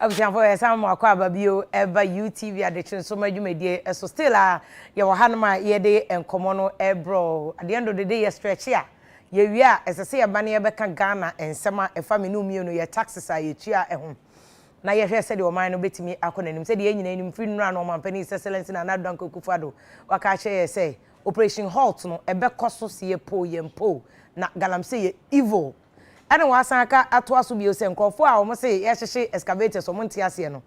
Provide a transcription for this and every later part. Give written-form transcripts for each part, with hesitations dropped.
Abusianfo yesam akwa babio eba UTV Adekye Nsroma dwumedie so still ye wo hanoma ye de enkomo no ebro at the end of the day ye stretch ya ye wi a esese ye ba ne ye beka Ghana ensema efa me no mienu ye taxes a ye tua eho na ye hwe se de o man no betimi akonanim se de ye nyina nim free nura no man pani excellence na Nadu Ankokufado waka che ye say operation halt no ebe koso se ye po ye mpo na galamse ye evil ana wasaka atoa so bio se nkofo a omo se ye hyehye excavators omo ntia ase no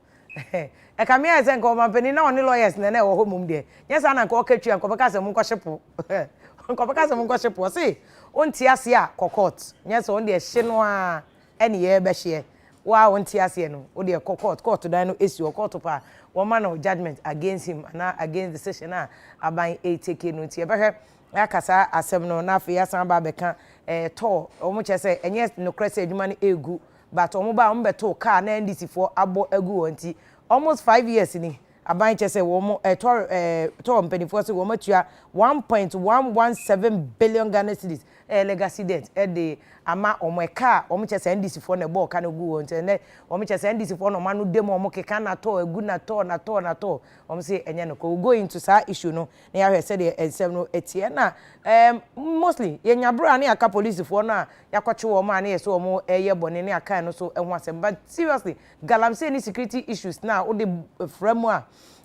e ka me ya se nkofo mampani na oni lawyers na na wo ho mum de yes ana nka okatwa nkofo ka se mun kwhyepo nkofo ka se mun kwhyepo se ontia ase a court yes on de hye no a ene ye be hye wa ontia ase no o de court dan no esi court pa wo man no judgment against him and against the decision aban take no tie be hwe akasa asem no na afi asan ba beka to omo chese enye no krese adwuma no egu but omo ba omo beto car na NDC for abo egu wonti almost 5 years ni aban chese wo mo to mpanifo se wo matua 1.117 billion Ghana cedis legacy debt de ama omo car omo chese NDC for na bo ka na egu wonti ne omo chese NDC for no ma no dem omo keka na to egu na to omo se enye no ko go into sa issue no na ya hwese de ensem no etie na mostly ye nyabro na aka police for na yakwache wo ma na ye so omo eye bone na aka no so ehun asem but seriously galamse any security issues na o de frame a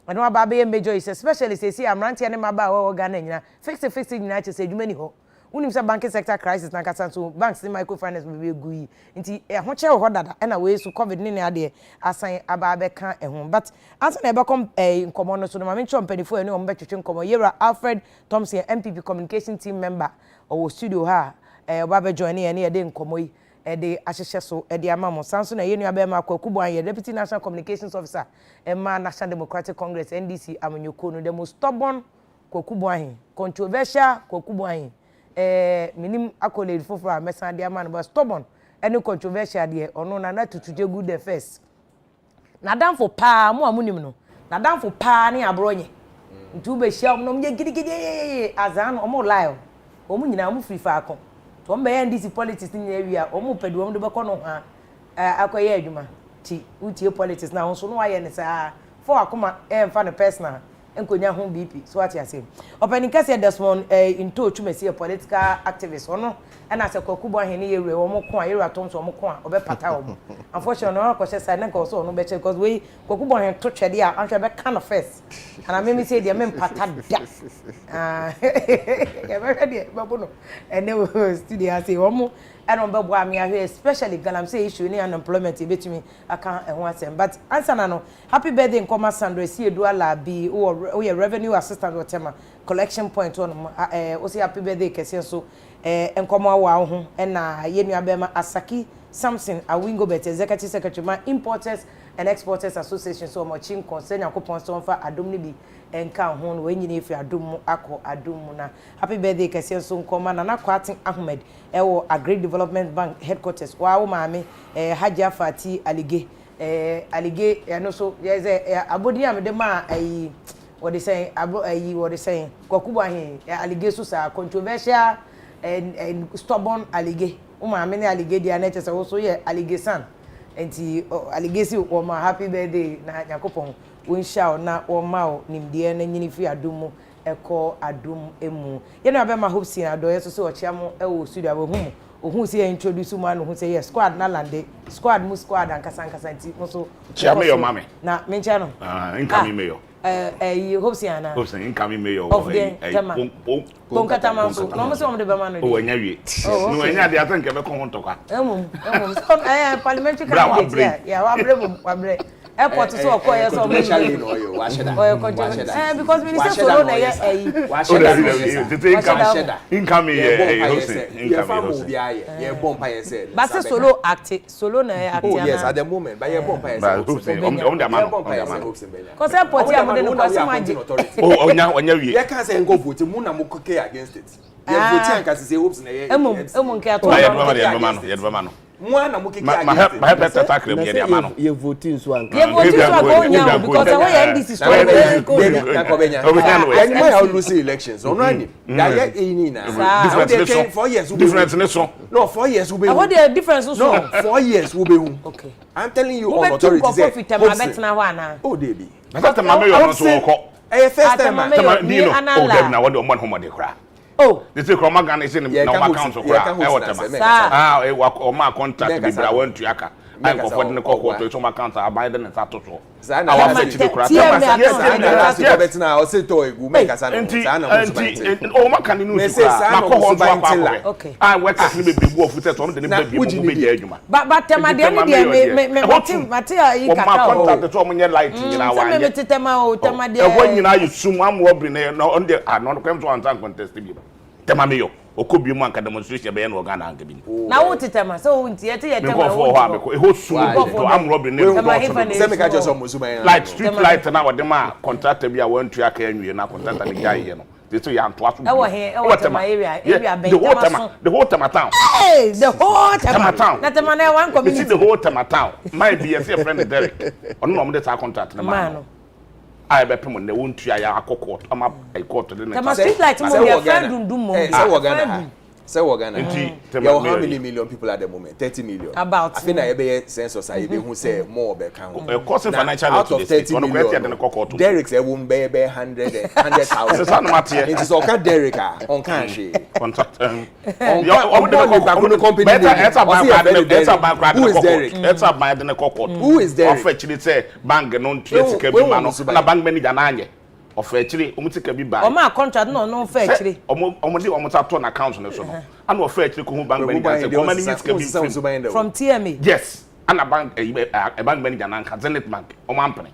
eno aba be major is especially say amrantia ne maba wo Ghana nyina fix nyina che se adwuma ni ho unim say banking sector crisis na kasa so banks ni microfinance be gui nti ehun che ho dada na we so covid ni ade asan aba be kan ehun but answer na be kom nkomo no so no ma me chompanifo ene o mbe twetwe nkomo Yera Alfred Thompson MPP communication team member o studio ha oba be join ye de nkomo yi de ahyehye so de amamo sanso na yenu abema Kwakubu Anye deputy national communications officer emma National Democratic Congress NDC amanyoko no the most stubborn Kwakubu Anye controversial Kwakubu Anye minim accolade foforo amesan de amano but stubborn any controversial de ono na tutuje good the first na danfo pa mo amunim no na danfo pa ne abronye ntu be hia no mye gidigidi azan omo live omo nyina omo free fa akon to mbe ya ndisi politics ni area omo pedu omo de be kono ha akoye adwuma ti utie politics na so no aye ne sa for akoma emfa no personal enkonya ho BP so ati ase openi kase Desmond into twumesi political activist ono na se Kwakubu Anye ne Yera omo ko Yera Thompson omo ko obe pata omo unfortunately no ko se say na ko so no be che because we Kwakubu Anye to twede a anhwe be kind of first and I me say dey me pata da ya be ready babu no ene studio ase omo and on bebo am ya especially galamse issue ni unemployment betumi aka ehun asem but answer na no happy birthday nkoma Sandra si eduala bi o ye revenue assistant whatever collection point on o say happy birthday kese so nkoma wa ho na yenu abema Asaki Samson Awingo bet executive secretary ma importers and exporters association so much in concern yakopon so fa adom ni bi enka ho no wenyine efi adom akọ adom na happy birthday kese so nkoma na Kwatin Ahmed ewo Agri Development Bank headquarters wa wo maame Hajia Fati Alige no so yes abodi am de ma ayi what they say what they say Kwakubu Anye Alige so sa controversial and stubborn Alige maame ne Alige dia na chese wo so ye Alige san enti Alige si wo ma happy birthday na yakopon wonsha na wo ma o nimde na nyini fi adom eko adom emu ye na abema hope sin adoye so o chiamo e wo studio wo hu ohun si introduce mu anu hu say yes squad na lande squad mu squad ankasa nti so chiamo your mame na mencha no incoming mayor hope sin ana hope sin incoming mayor of pom katama so no mo se o de be ma no o anya wie no anya de atanke be ko ho ntokwa parliamentary candidate yeah wa bre airport so okoye so actually no yo wa sheda because we say solo na ye wa sheda incoming ye bomba ye say but say solo na act oh yes at the moment but ye bomba ye say on the man cause airport ya mo de no kwase maji oh onya wie ye can say go vote mu na mo cook against it ye vote an can say hopes na ye emu nke ato ye do ma no Mwana mukiki my better tackle me dey man. You voting so an. You voting so go nya because I want NDC strong. And why you lose elections? On any. That ye any na. Different 4 years. Different nation. No, 4 years will be. What the difference so? No, 4 years will be. Okay. I'm telling you on authority. Oh, Debbie. That's the mama you so call. Eh, first time. Oh, Debbie na what the one home dey cry. Oh, they say Chroma Ghana is in the account so cry. E o ma contract bi bra wan tuaka. I go for the call to some account abide na tato so. Our fetch the cry. Yes, now say to egu make us na. Oh, ma kan nu so. Ma ko ho so okay. I work as be bu of set some the be be adwuma. But tema de me mate yi kaka. Ma contract to omo light nyina wa. Me tetema o tema de. E ho nyina yisum am wo bre na on the no come to answer contest bi. Tema me yo. Okobi mu anka demonstration be no Ghana anka bi. Na wo tetema so nti ye tema wo. Go for me ko e ho sum to am robin na. Say me ka just almost man. Like street light na wo dem a contractor bi a wan tu aka anwie na contractor be guy here no. They say ya nto aso. E wo he e wo tema area ben. The whole tema town. Hey, the whole tema town. Na tema na one community. The whole tema town. My be a friend Derek. Ono no mo dey contract na man. I be pem na won tua ya akokot ama I court de na. The street light mo dey friend dum mo. Say we Ghana. How many million people at the moment? 30 million. About. I think I be census I be who say more be can. Cost financial out of 30 million. Derek say won be 100,000. Say na matter. It is okay Derek on can she. Contract. Company. Who is Derek? That's a buy the court. Who is Derek? Actually say bank no tia bi ma no. Na bank manager na anye. Of actually omutika bi buy. O ma contract no fair actually. Omo ta to na account no so no. And of actually ko bank manager say o many use bi from TMA. Yes. And a bank bank manager na Zenith Bank. O ma ampene.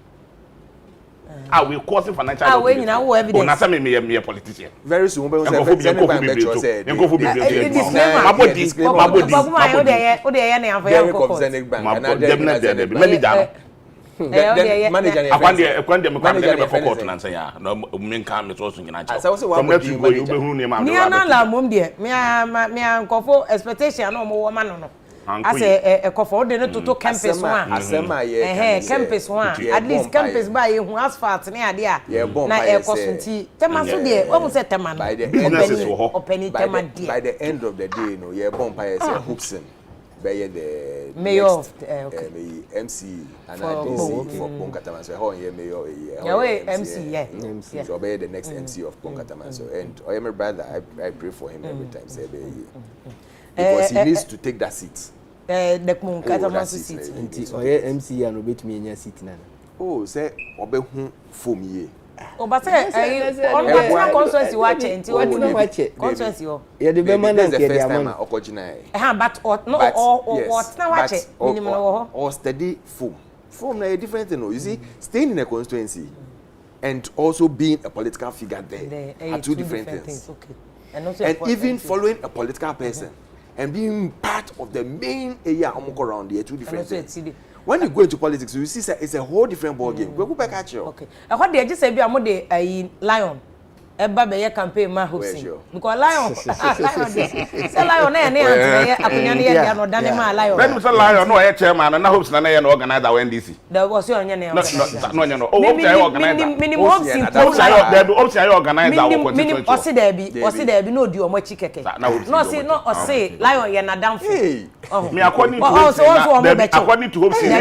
We cause financial. We nyina wo evidence. O na say me politician. Very soon we say Zenith Bank lecture say. Enko bi Mabodi. O de ye na Very of Zenith Bank. And manager manager akwande me kwande me court na nsan ya no me nkan me so so nyina cha from that you go you be hunu ne ma me na la mom de me nkofo expectation no mo wo ma no ase ekofo de ne toto campus one asema ye campus one at least campus ba ye hu asphalt ne ade a na ekosunti tema so de wo mu se tema no openi tema de by the end of the day no ye bompa ye say Hoopson by the mayor of MC and IDC for Ponkataman. So how you mayor MC so be the next MC of Ponkataman. So and I am my brother. I pray for him every time. Say because he needs to take that seat. The Ponkataman seat. So MC and obet me in your seat now. Oh, say obehu for me. Oh, but say on what constituency watch it. What constituency? Yeah, the man that's the first time I but no what now watch it. Or study form na a different thing. You see, staying in a constituency and also being a political figure there are two different things. Okay. And even following a political person and being part of the main area around there, two different things. When you go into politics, you see it's a whole different ball game. We go back at you. Okay. I heard they just say be amode lion. Eba be campaign ma hoping. Because lion say lion na akunya na no dane ma lion. When say lion no chairman na hopes na na organizer of NDC. There was your nya no. Oh, hopes I organizer. Minimum hopes in hopes I organizer. Osi there be no di omo chi keke. No say lion ye na down. Me according to hopes the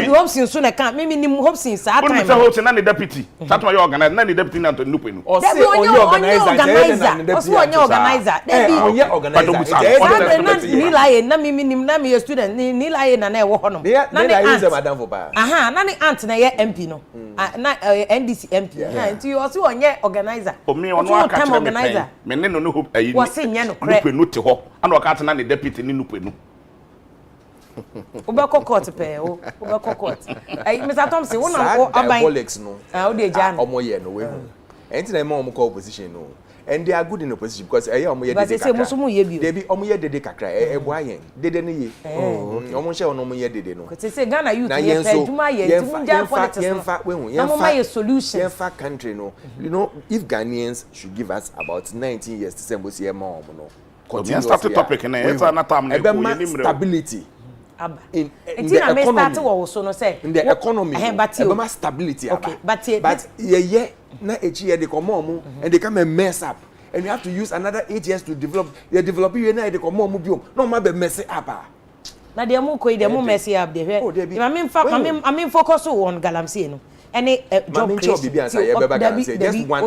hopes in so na kan me minimum hopes in sa time. When say hopes na the deputy. That one you organize na the deputy na to nupe no. Or say organizer. Also on your organizer. Ni lie na me student ni lie na na wo ho no. Na use madam for ba. Na ni aunt na ye MP no. Na NDC MP. Nti you also on your organizer. O me ono aka organizer. Me ne no hope ayi. Wo se nye no kre. Nupe no te ho. Ana o ka na the deputy ni nupe no. Ubeko court pe o ubeko court. Mr. Thompson won na aban no. O de jan. Omo ye no we hu. Enti na mo call opposition no. And they are good in opposition because omo ye dede kakra. But say musumu ye bi. Debi omo ye dede kakra ebo ayen. Dede ne ye. Omo hye omo ye dede no. Say Ghana youth ye pe adwuma ye nti nja politics. Yenfa we hu. Yenfa ye solution. Yenfa country no. You know if Ghanaians should give us about 19 years to send us here more no. Continue start the topic na it's na time na stability. in the economy so no say in the economy but stability okay but yeah na echi ye de komo and they come and mess up and you have to use another 8 years to develop you develop you na de komo mu biom no ma be mess up na de mu koi de mu mess up de hwe I mean focus on galamsey no any job creation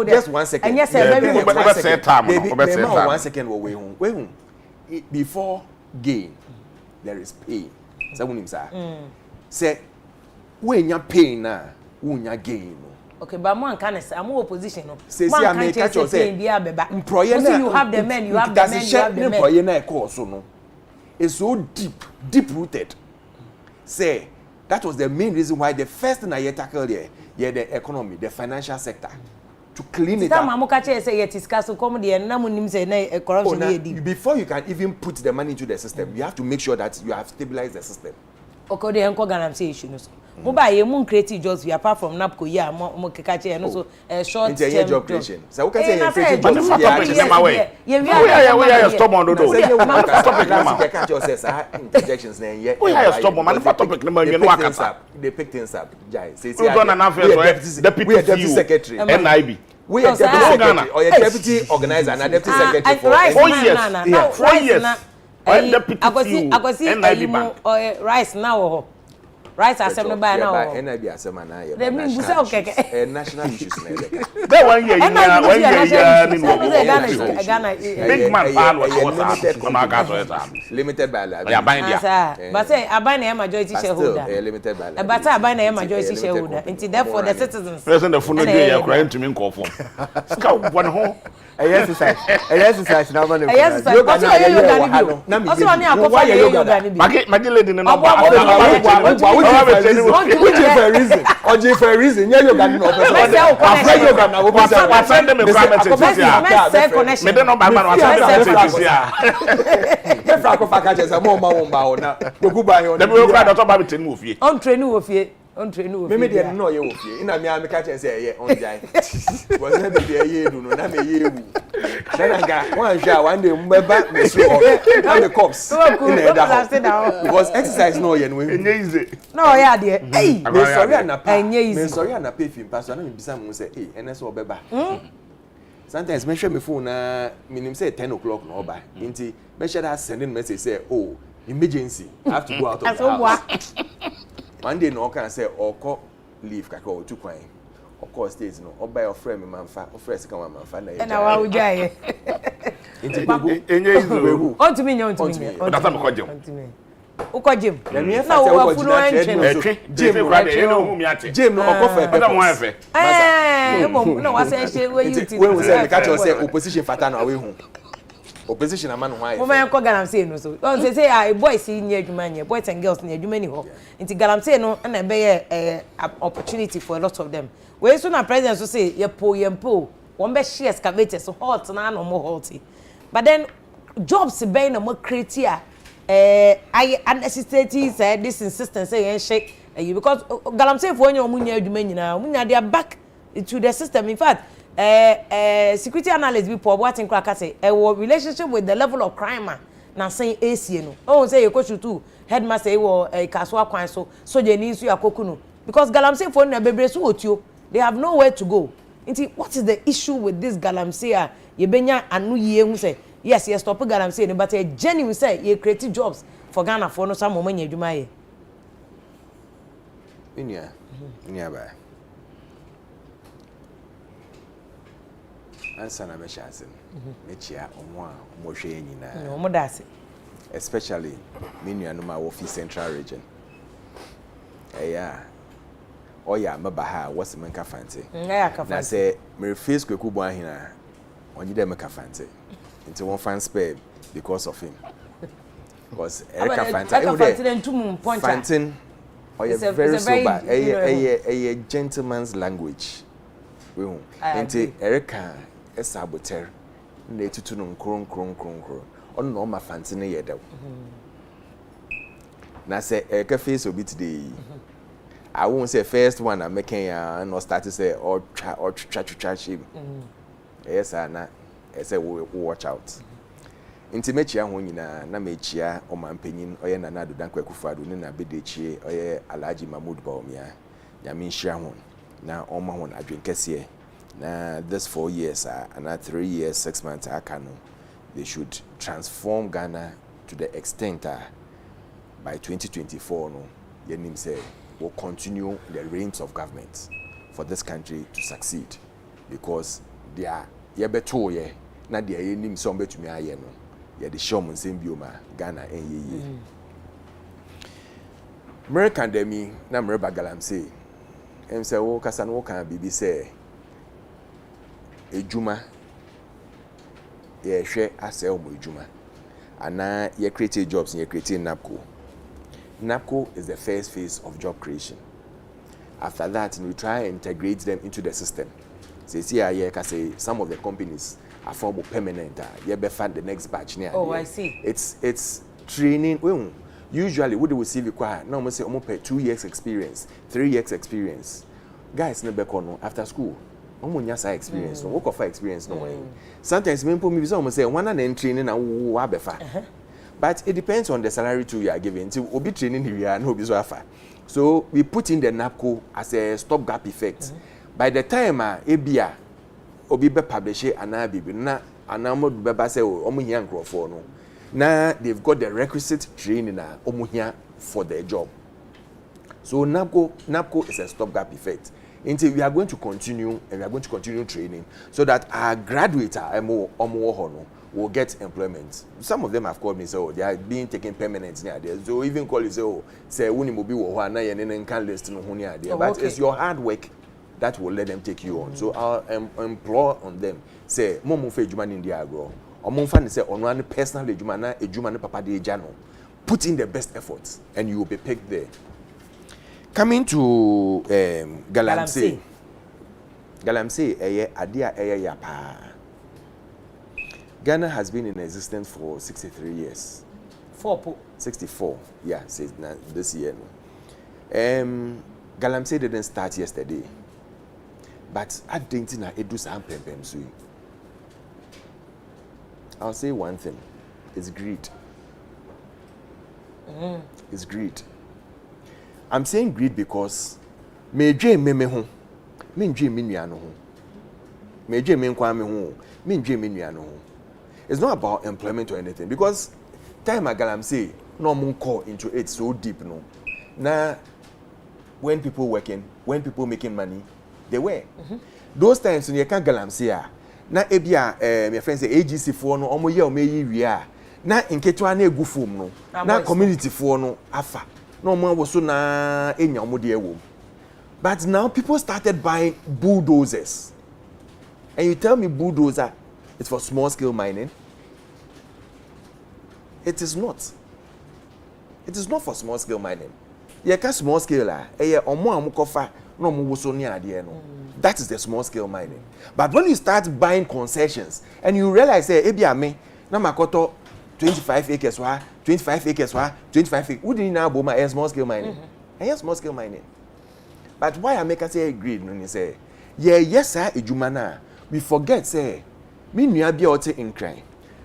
just 1 second and yes baby 1 second we before gain there is pain say wunim sa say we nya pain na we nya gain no okay but man can say am opposition no man can say employer na you have the men you have the men employer na course no is so deep rooted say that was the main reason why the first thing I tackled here the economy the financial sector to clean it up. Before you can even put the money into the system, you have to make sure that you have stabilized the system. Okay, the enko galamsey issue no so. Mobile ye mun create jobs apart from NAPCO ya mo kekache no so short term job creation. So we can say we stubborn do. Topic na interjections na ye. We are stubborn man for topic na you know akata. They pick things up. Jai say deputy secretary NIB. We are deputy secretary or deputy organizer and deputy secretary for 4 years. 4 years. I rice now. Rice assembly by now. NIB assembly now. They mean national issues na that 1 year big man pan was limited by but say I buy na majority shareholder. Limited by but I buy na majority shareholder. Until therefore the citizens. President the phone dey here crying to me call form. Ska one ho. Exercise na man. Also ani akofa yoga ni bi. Magi lady no for a reason. Yeah, yoga no yoga na we send them a comment me don't know by man me fra ko fa ka je say mo ma won ba na gogu ba yo dem we cry doctor ba be mu ofie on train wo fie me dey no ye wo fie ina me am ka che say ye on jai was na be ye do no na me ye wu na nga wan hwa one day mbeba me so on the cops in the because exercise no ye no easy no ya de me sorry na pa me sorry na pa fi pa so na me bisa mu say ene so obeba sometimes me share me phone na minim say 10 o'clock no oba nti me share that sending message say oh emergency I have to go out of the house one day no can say oko leave kaka o tukwan oko state no oba your friend me manfa o friend sika manfa na na wa ujaye nti go enye izo on to me that's am ko jim uko jim na wo funu entwe jim brother you know whom yate jim no oko fe pe mo efe no wa say she we you ti we say catch us say opposition fata na we hu opposition amanu why mo man ko galamsey no so on say ah boys ni adwuma nye boys and girls ni adwuma ni ho nti galamsey no na be ye opportunity for a lot of them we so na president so say ye po won be share excavators so hot na no mo hot but then jobs be na mo create I unnecessary say this insistence say yen shake because galamsey for onye omunya adwuma nyina omunya they back to the system in fact security analyst be for what in crack say relationship with the level of crime na say AC no oh say you coach too headmaster e wo kaswa kwan so je ni su yakoku no because galamsey for na bebre so otio they have nowhere to go nti what is the issue with this galamsey ye benya anu ye hu say yes stop galamsey no but a genuine say ye create jobs for Ghana for no some moment adwuma ye inia ba answer na be chance me chia omo a omo hwe nyina omo dase especially me nuanu ma wo fi central region oya maba ha what's men ka fante na say me face kweku bo ahina onyi dem ka fante into one fan spare because of him because Erika Fantin oya very sober a gentleman's language we hu into Erika esaboter na etutu no nkron ono no ma Fantin ye dew na say Erika face obi today I won't say first one I'm making no start to say or try him yes na I say we watch out Inti mechia ho nyina na mechia omampanyin oye na Nado Dankwa Akufo-Addo ne na bedechie oye Alhaji Mahmood Bawumia nyame nhia ho na oma ho adwenkese na this 4 years and 3 years 6 months akano they should transform Ghana to the extent by 2024 no yenim say will continue the reins of government for this country to succeed because they are yebeto ye na they yenim so betumi aye no ye de show nsem bioma Ghana enye American demi na Mereba Galamsey em say wo kasa no kan bibi say ejuma ye hwe ase omo ejuma ana ye create jobs ye create NAPCO. NAPCO is the first phase of job creation. After that, we try and integrate them into the system. So say some of the companies are form permanent. You be fund the next batch. Oh, I see. It's training. Well, usually, what do we see require? Now, we say almost 2 years experience, 3 years experience. Guys, never call after school. Almost experience. No work of experience. No way. Sometimes people say one and then training and wabefa. But it depends on the salary too you are given. So we'll be training here, no be so far. So we put in the NAPCO as a stopgap effect. By the time Ebia obi be publish ana bibi na anamo beba say omo hia nkrofo no. Now they've got the requisite training na omo hia for their job. So NAPCO is a stopgap effect. Until we are going to continue and we are going to continue training so that our graduates will get employment. Some of them have called me, so they are being taken permanent near there. So even call you say when you be na yen can list no near there. But it's your hard work that will let them take you on. So I'll implore on them say momo fe ejuma in dia agro. Or mo fa say on one personal ejuma na ejuma ne papa de ejano. Put in the best efforts and you will be picked there. Coming to Galamsey. Galamsey adia yapa. Ghana has been in existence for 63 years. 64, yeah, since this year. Galamsey didn't start yesterday. But I didn't know it do some pem. I'll say one thing. It's greed. It's greed. I'm saying greed because me dream me ho. Me dream me nua no ho. Me dream me kwa me ho. Me dream me nua no ho. It's not about employment or anything because time Galamsey no mun call into it so deep no. Now when people working, when people making money, they were. Those times when you can Galamsey na ebia my friend say AGC for no omo ye o meyi wi a na nketua na egu fom no na community for no afa no omo wo so na enya omo de ewo. But now people started buying bulldozers. And you tell me bulldozer it's for small scale mining? It is not. It is not for small scale mining. You can small scale no that is the small scale mining. But when you start buying concessions and you realize me na makoto 25 acres 25 acres 25 acres, wouldn't now bo my small scale mining? And small scale mining. But why I make us say agreed when you say yes sir ejumana we forget say me nua bia ote Nkran,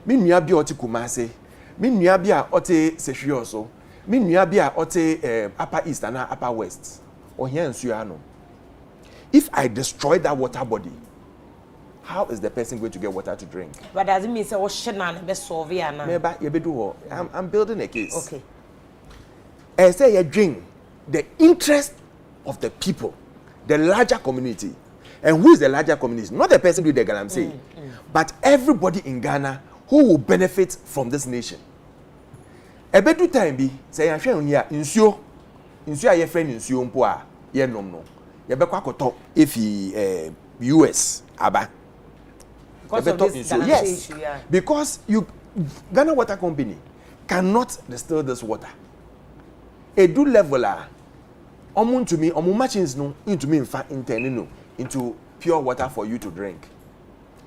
me nua bia ote Kumase, me nua bia ote Sehwioso, me nua bia ote Upper East and Upper West. Or here in Suano. If I destroy that water body, how is the person going to get water to drink? But does it mean say I'm building a case. Okay. I say you drink the interest of the people, the larger community. And who is the larger community? Not the person with the Galamsey, but everybody in Ghana who will benefit from this nation. Ebedu time be say ya hwe here nsuo a ye friend nsuo mpo a ye nom no. Ye be kwakoto if US aba. Because of this yes. Issue, yeah. Because Ghana Water Company cannot distill this water. Edu level omu machines no into me infa intern into pure water for you to drink.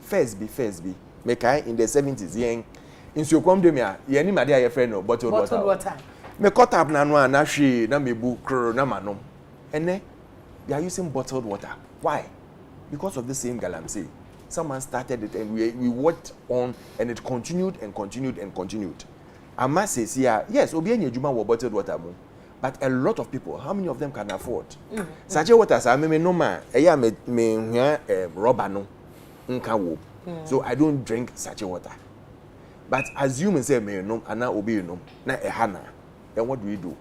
First be. Make I in the 70s yen insuo kwam de me a ye ni made a friend no bottled water. Me cut up na no na hwe na mebu kro na manom. Ene they are using bottled water. Why? Because of the same Galamsey. someone started it and we worked on and it continued and continued and continued. I must say, yes, Obiani Juma will bottled water, but a lot of people, how many of them can afford? Such a water, I mean, no man, me rubber no, so I don't drink such a water. But assume and say, me no, and now Obi no, na a hana, then what do we do?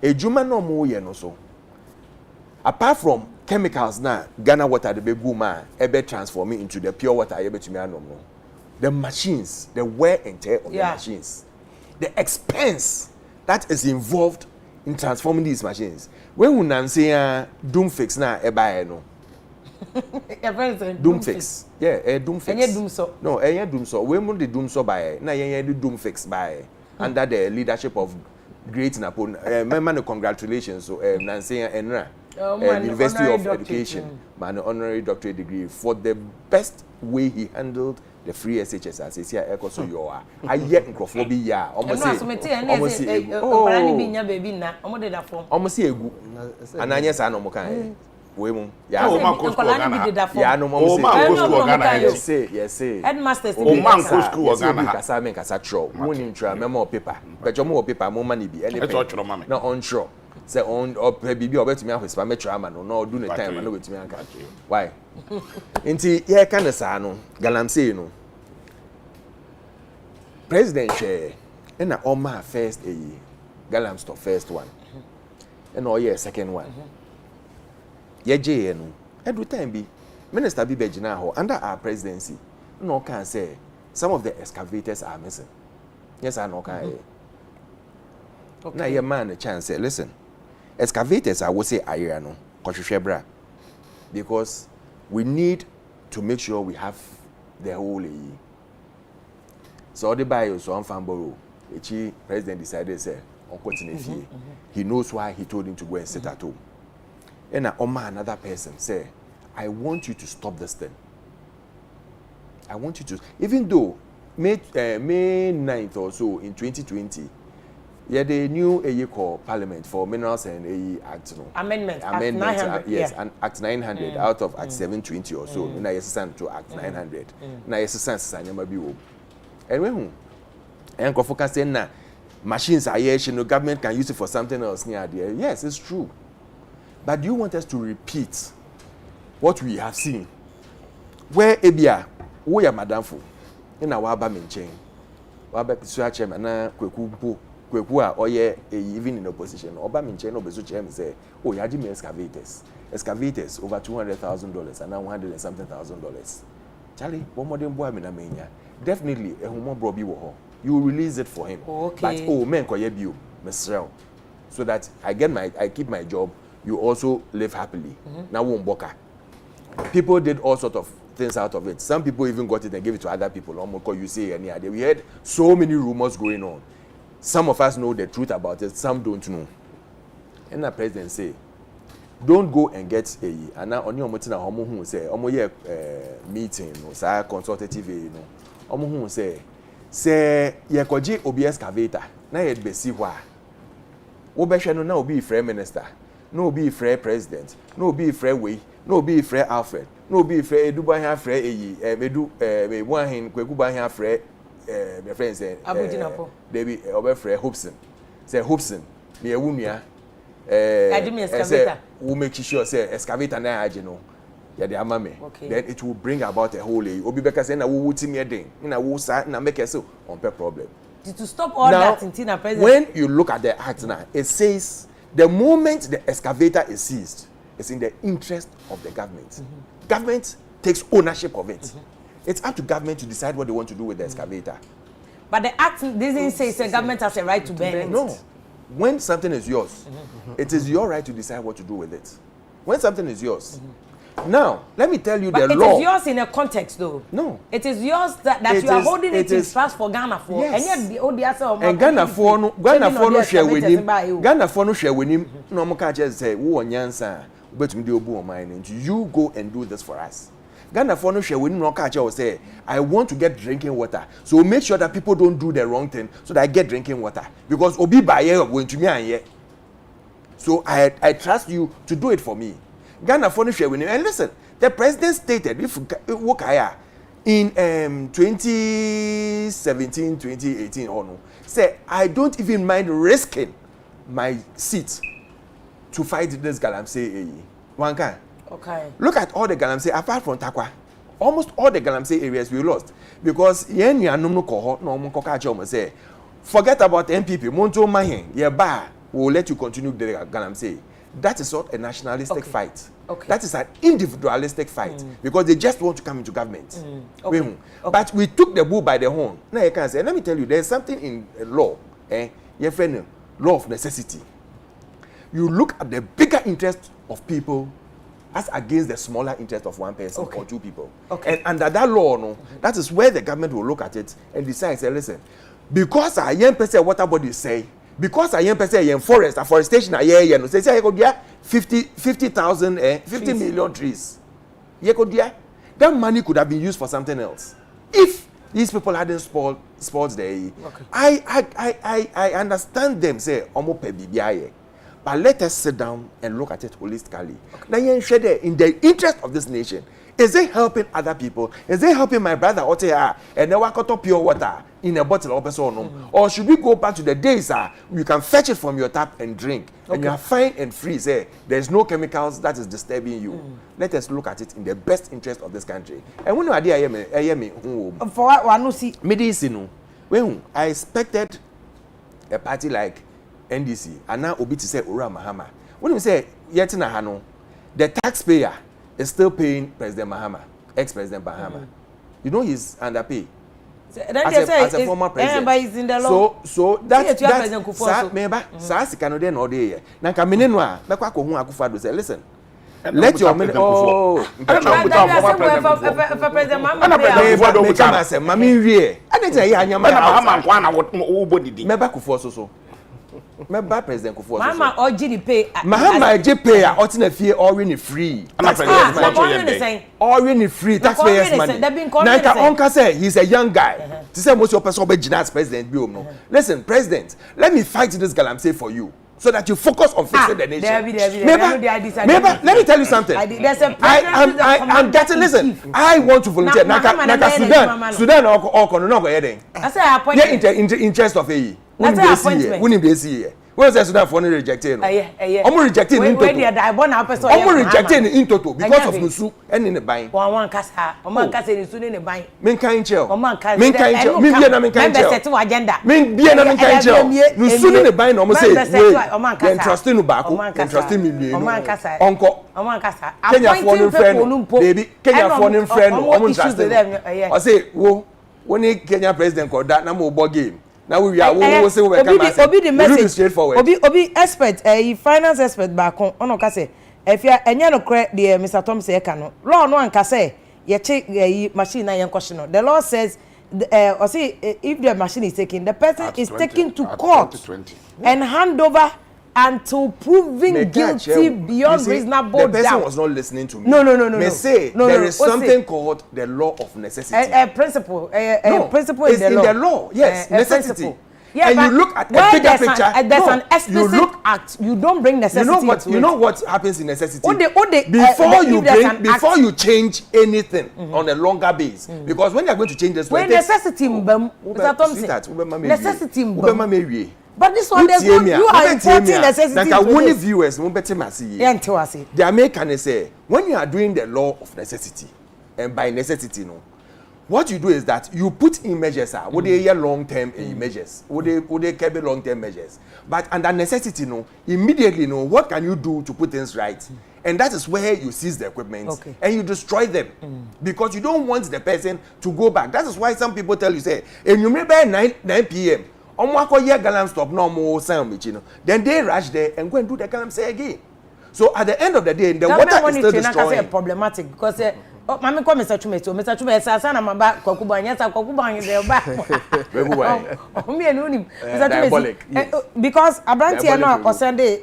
A Juma no more, no so. Apart from chemicals now, Ghana water the big man, ebe transform it into the pure water ebe to me no. The machines, the wear and tear of the machines, the expense that is involved in transforming these machines. When we say doom fix now, no. Doom fix, yeah, doom fix. Doom so. No, doom so. When we doom so by na the doom fix by under the leadership of great Napoleon. Remember, congratulations, so Nancy Enra. University of Education, man, honorary doctorate degree for the best way he handled the free SHS as here so you are. I yet microphobia. Almost say, almost say, and I yes, I know Mokan. Women, yeah, no, yes, headmasters, memo paper, but your more paper, more money be anything. Not onshore. Say on or baby or bet me out with spam no do the time and no with me. Why? Inti here can the sano, Galam say no. President share and all my first a Galam stop first one. And all year second one. Ye J no. Every time be Minister be Bejina under our presidency. No can say some of the excavators are missing. Yes, I know can. Now your man a chance say listen. Excavators, I would say, Ayano, Koshebra, because we need to make sure we have the whole. So the buyer so on Famboro, the president decided say on continue. He knows why he told him to go and sit at home. And another person say, I want you to stop this thing. I want you to, even though May 9th or so in 2020. Yeah, the new AE called Parliament for Minerals and AE Act. No? Amendment Act 900. Yes, and Act 900 out of Act 720 or so. Now, yes, to Act 900. Now, yes, and when and focus na machines are here, the government can use it for something else near there. Yes, it's true. But do you want us to repeat what we have seen? Where Ebia, we are Madam Fu, in our Minchain, Waba Suachem and Kweku. Or even in opposition, Obama Minchain or Besuchem say, oh, you had excavators over $200,000 and now $100 and something thousand. Charlie, one more than boy, definitely a homo brobi wo. You will release it for him. Okay. But oh, men koyebiu, Mr. So that I keep my job, you also live happily. Now won't boka. People did all sorts of things out of it. Some people even got it and gave it to other people. You say any idea. We had so many rumors going on. Some of us know the truth about it, some don't know. And the president say, don't go and get a and now on your mountain homo who say meeting or say consultative homo who say ye koji obi excavator na ye be see why wo be hwe no na obi free minister no obi free president no obi free way no obi free Alfred no obi free Eduba han free edu me one hin Kweku ba han free my friend say David Oberfrey Hobson say Hobson me ewunua excavator we make sure say excavator na age no ya dey ama me then it will bring about a whole obi beka say na wo wuti me den na wo sa na make so on per problem to stop all now, that in president. When you look at the act now it says the moment the excavator is seized it's in the interest of the government. Government takes ownership of it. It's up to government to decide what they want to do with the excavator. But the act doesn't say the government has a right to burn it. No. When something is yours, it is your right to decide what to do with it. When something is yours. Now, let me tell you the law. But it is yours in a context, though. No. It is yours that you are holding it in trust for Ghana for. Yes. And yet the other and Ghana for no share with him. Ghana for no share with him. No, I can't just say, "Who on Yansa? But me do obu mine. You go and do this for us." Ghana for no share with no catch or say, I want to get drinking water. So make sure that people don't do the wrong thing so that I get drinking water. Because Obi Baye going to me and here. So I trust you to do it for me. Ghana for no share with him. And listen, The president stated, if Wokaya, in 2017, 2018, or no, say, I don't even mind risking my seat to fight this Galamsey. One can. Okay. Look at all the Galamsey, apart from Takwa. Almost all the Galamsey areas we lost. Because yen ya no cohort, no Mokoka say, forget about MPP, Monto Mahin, Yaba will let you continue the Galamsey. That is not a nationalistic fight. Okay. That is an individualistic fight because they just want to come into government. Okay. Okay. But we took the bull by the horn. Now you can say, let me tell you, there's something in law, your friend, law of necessity. You look at the bigger interest of people as against the smaller interest of one person or two people. Okay. And under that law, no, that is where the government will look at it and decide, say, listen, because a young person, what body say, because a young person in forest, afforestation, you know, say, you could get 50,000, 50 million trees. You could get that money could have been used for something else. If these people hadn't spoiled the I understand them say, Omo pebibiaye. But let us sit down and look at it holistically. Now, in the interest of this nation, is it helping other people? Is it helping my brother Otea and then wakoto pure water in a bottle of person? Or should we go back to the days you can fetch it from your tap and drink and you are fine and free? Say there's no chemicals that is disturbing you. Let us look at it in the best interest of this country. And when I for what one see medicine, when I expected a party like NDC and now Obi to say Ura Mahama. When we say Yetina Hano, the taxpayer is still paying President Mahama, ex-President Mahama. You know he's underpaid. As a former president. Is in the law. So that's Canadian all day. Now Kaminenwa, say, listen. Let your money. Oh, President Member President Kufuor. Mama Oji pay. Mahama Oji pay a otina fee already free. Already free taxpayers money. Nanka Onka say he's a young guy. To say most of person be Jinas president bi no. Listen, president, let me fight this galamsey for you so that you focus on fixing the nation. Maybe let me tell you something. I'm getting listen. I want to volunteer. Nanka Sudan or no go heading. I say appointment. Interest of AE. When they see when the Sudan for rejecting rejecting in rejecting in total because of Nusu and in the buying. One kasa in Sudan in the buying. Min kind chill. Min kind chill. Min be na min kind chill. Agenda. Min be na min kind chill. Nusu in the buying almost say entrusting no back. Entrusting me. Uncle. Kenya for friend. Baby. Kenya for friend. I say, wo when Kenya president called that na mo game. Now we are we say we come and Obi the message Obi expert finance expert back on ka say if you enya no correct the Mr. Tom say ka no law no anka say ye check machine na yen question no the law says or say if the machine is taken the person is taken to court and hand over until proven guilty beyond reasonable doubt. The person was not listening to me. No. There is something called the law of necessity. A principle. Principle in the law. Yes, necessity. Yeah, and you look at the bigger picture. There's an explicit act. You don't bring necessity. You know what happens in necessity? Before you change anything on a longer base, because when you are going to change this, when necessity, necessity. But this one, you are importing necessity. Like viewers, the American say when you are doing the law of necessity, and by necessity, what you do is that you put in measures, would they hear long-term measures, would they carry long-term measures, but under necessity, immediately, what can you do to put things right? And that is where you seize the equipment and you destroy them because you don't want the person to go back. That is why some people tell you, say, and you may by 9 p.m. Stop no then they rush there and go and do the galamsey again. So at the end of the day, the water is still destroying. Problematic because Mami come Mr. Chume sasa na maba kwakuba nyasa kwakuba ngide ba. Because Abrantia no osende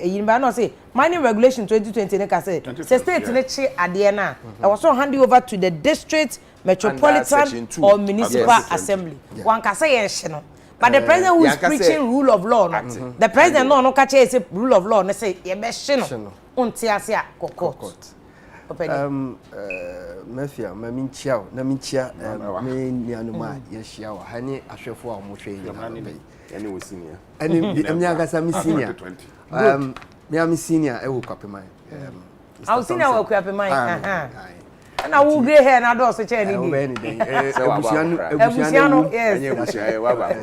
yinba no say mining regulation 2020 ne ka say state ne chi ade na e was hand over to the district, metropolitan or municipal assembly. One can say yes no. But the president who is preaching rule of law, the president no catch say rule of law, ne say ye be shino. Unti asia court. Mafia mamin chiao na min chia me nianuma ye hia wa hane ahwefo a mo hwe yin ene wo senior ene agasa mi senior me am senior e wo kwapeman I was senior wo kwapeman na wo grey hair na do so che ni ni ebusiano yes enye ebusia wa ba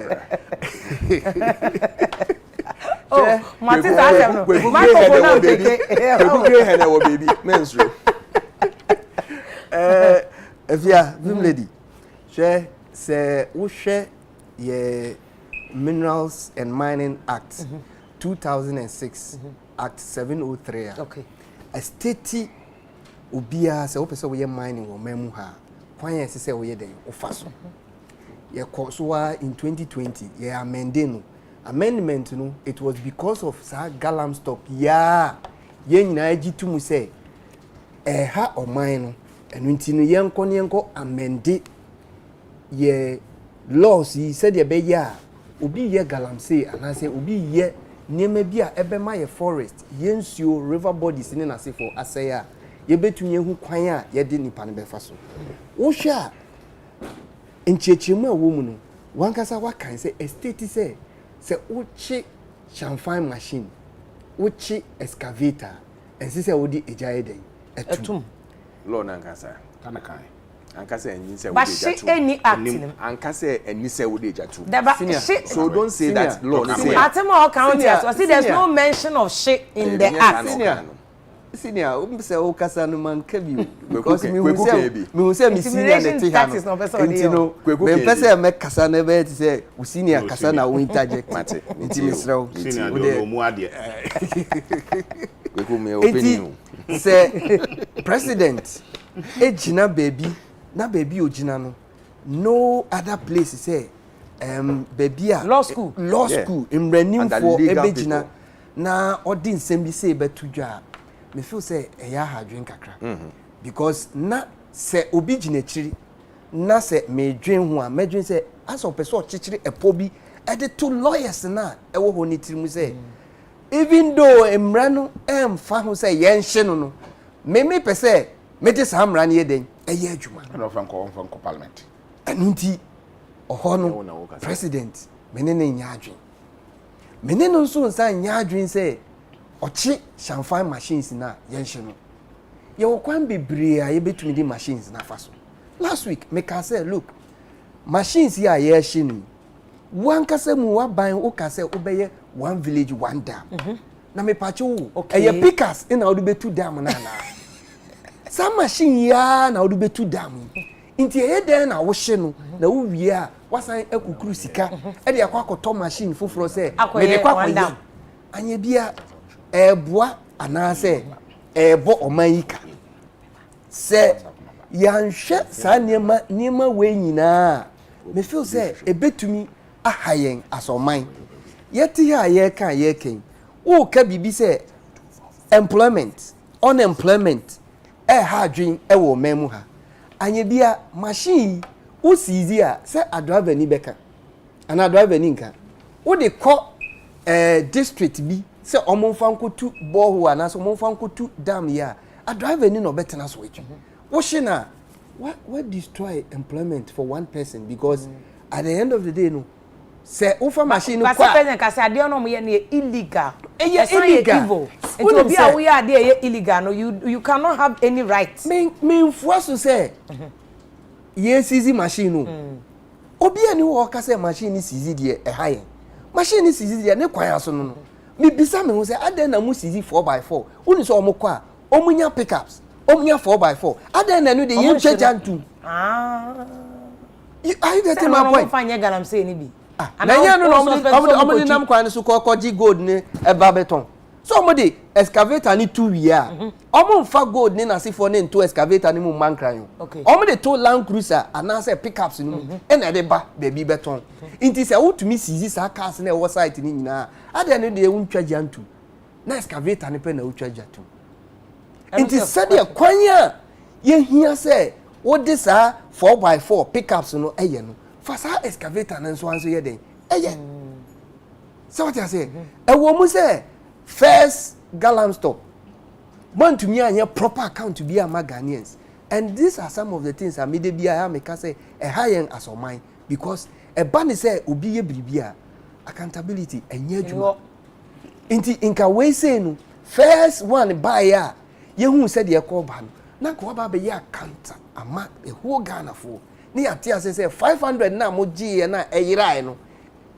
oh Martin Asem no microphone na take ku grey hair na wo baby mensro Evia, Vim lady. She say wo hwe ye Minerals and Mining Act 2006 Act 703. Okay. A state obia say wo pese wo ye mining wo mamu ha. Kwan ye say wo ye den ofaso. Ye kosoa in 2020 ye amending amendment no it was because of sa galam stop ya ye nyina agitu mu say ha o mine no enu nti no yenko amende ye laws yi said ye be ya obi ye galamsey anase obi ye niema bi a ebe ma ye forest ye nsuo river bodies ni na se for asaya ye betumi ehu kwan a ye de nipa ne befa so wo hwa enchechemu a wo mu no wankasa wakan se estate se uchi chamfine machine uchi excavator ensi se wodi ejaye den etum law na nkasa tanakan ankasa enyi se but she any acting ankasa enyi se wodi ejatu so don't say that law say Atemo county so see there's no mention of shit in the act senior say o kasa no man kabi because me say me senior na te ha no me pese me kasa na be ti say u senior kasa na o interject mate nti me sraw senior do mu ade we go me opinion say president ejina baby na baby ojina no other place say baby a law school imranim for ebejina na odi nsem bi say betudwa me feel say eya hadwen kakra because na say obi gina chiri na say me dwen ho a medwen say as of person chichiri epo bi e de to lawyers na e wo ho ni tirimu say even though emra no fa ho say yen hye no me pese me de samra na ye den eye adwuma no fanko parliament enunti oho no president me ne nya adwen me ne no nso nsa nya adwen say ochi chamfine machines na yenhye no ye wokwan bebre a ye betumi di machines na faso last week me ka say look machines ya ye hye ni wan kasa mu wa ban o ka say obeye one village one dam na me pache wo ye pickers ina odu betu dam na some machine ya na odu betu dam inti ye den na wo hye no na wo wie a wasan ekukuru sika e de akwakoto machine foforo say me de kwakoye anye bia eboa anase ebo omayika se yanhwe sa niema we nyina me feel say ebetumi ahayen asoman yeti ha ye kan ye ken wo ka bibi say employment unemployment ha adwen wo memu ha anye bia machine wo sizi a say adriver ni beka ana driver ni nka wo de ko district bi se omonfankotu boho ana so omonfankotu dam ya a driver ni no betena so etu wo shina what destroy employment for one person because at the end of the day no se ufa machine kwa but president ka say ade no mo ye na illegal illegal it will be a we are there illegal no you cannot have any right me mfuaso say yes easy machine no obi ani wo ka say machine sizi de e hayen machine sizi de ne kwan aso no me bisa me ho say aden na mu sizi 4x4 uni so omko a omunya pickups omunya 4x4 aden na no de yen chejantu you get my point fanya galam say ni bi na yen no omudi nam kwan so kokoji gold ni e ba beton so omudi excavator ni 2 year omumfa gold ni na sifo ni into excavator ni mu mankran yo omudi to land cruiser anase pickups ni e na de ba baby beton inti say wotumi sizi sa cars na e wo site ni nyina ade no de wuntwa jantu na excavator ni pe na wutwa jatu inti sade kwanya ye hia say wo de sa 4x4 pickups no eye no fa sa excavator na nso anso ye den eye so what you say e wo mu say first galam stop man to me anya proper account to be a Ghanaians. And these are some of the things I made be I make say a high end as of mine because a ban say obi ye bribia accountability enye djuma. Inti inka we say no first one buy ya ye hu said ye call ban na ko ba be ya account ama e ho Ghana for ni atia say 500 na mo gi na eyira no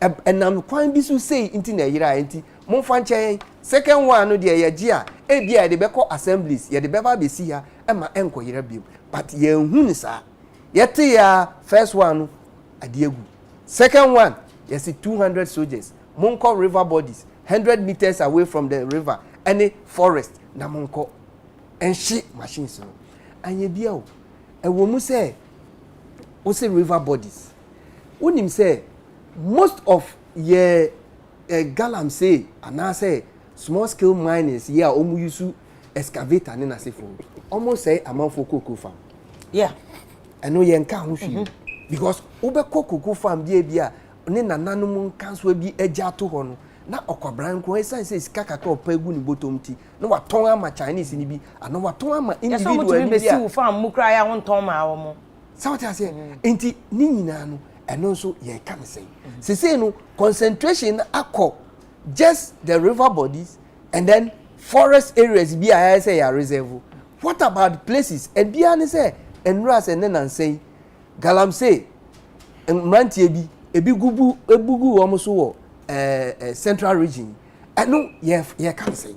enam kwan bi so say inti na eyira inti mo fa nche second one no de ye gi a e bia de be call assemblies ye de be ba be si ya ema enko yira bi but ye hu ni sa ye te ya first one no adiegu second one you see 200 soldiers monko river bodies 100 meters away from the river any forest na monko enshi machines no anye bia o e wo mu say o say river bodies unim say most of ye galam say and say small scale miners here omu use excavator ni na say for almost say amanfo cocoa farm yeah eno ye nka ho hwi because obekọ cocoa farm bia ne nananum kanso bi agya to ho no na okwabran ko esan say sika kaka opagu ni bottom ti na waton ama Chinese ni bi ana waton ama individual ni bia so farm mu kra ya wonton ma wo mo sawti ase enti ni nyina no eno so ye ka me say say no concentration akọ just the river bodies and then forest areas bi I say ya reserve. What about places and bia ne say enura say ne nan say galamsey mrantie bi ebi gubu ebugu wo so wo central region eno ye can say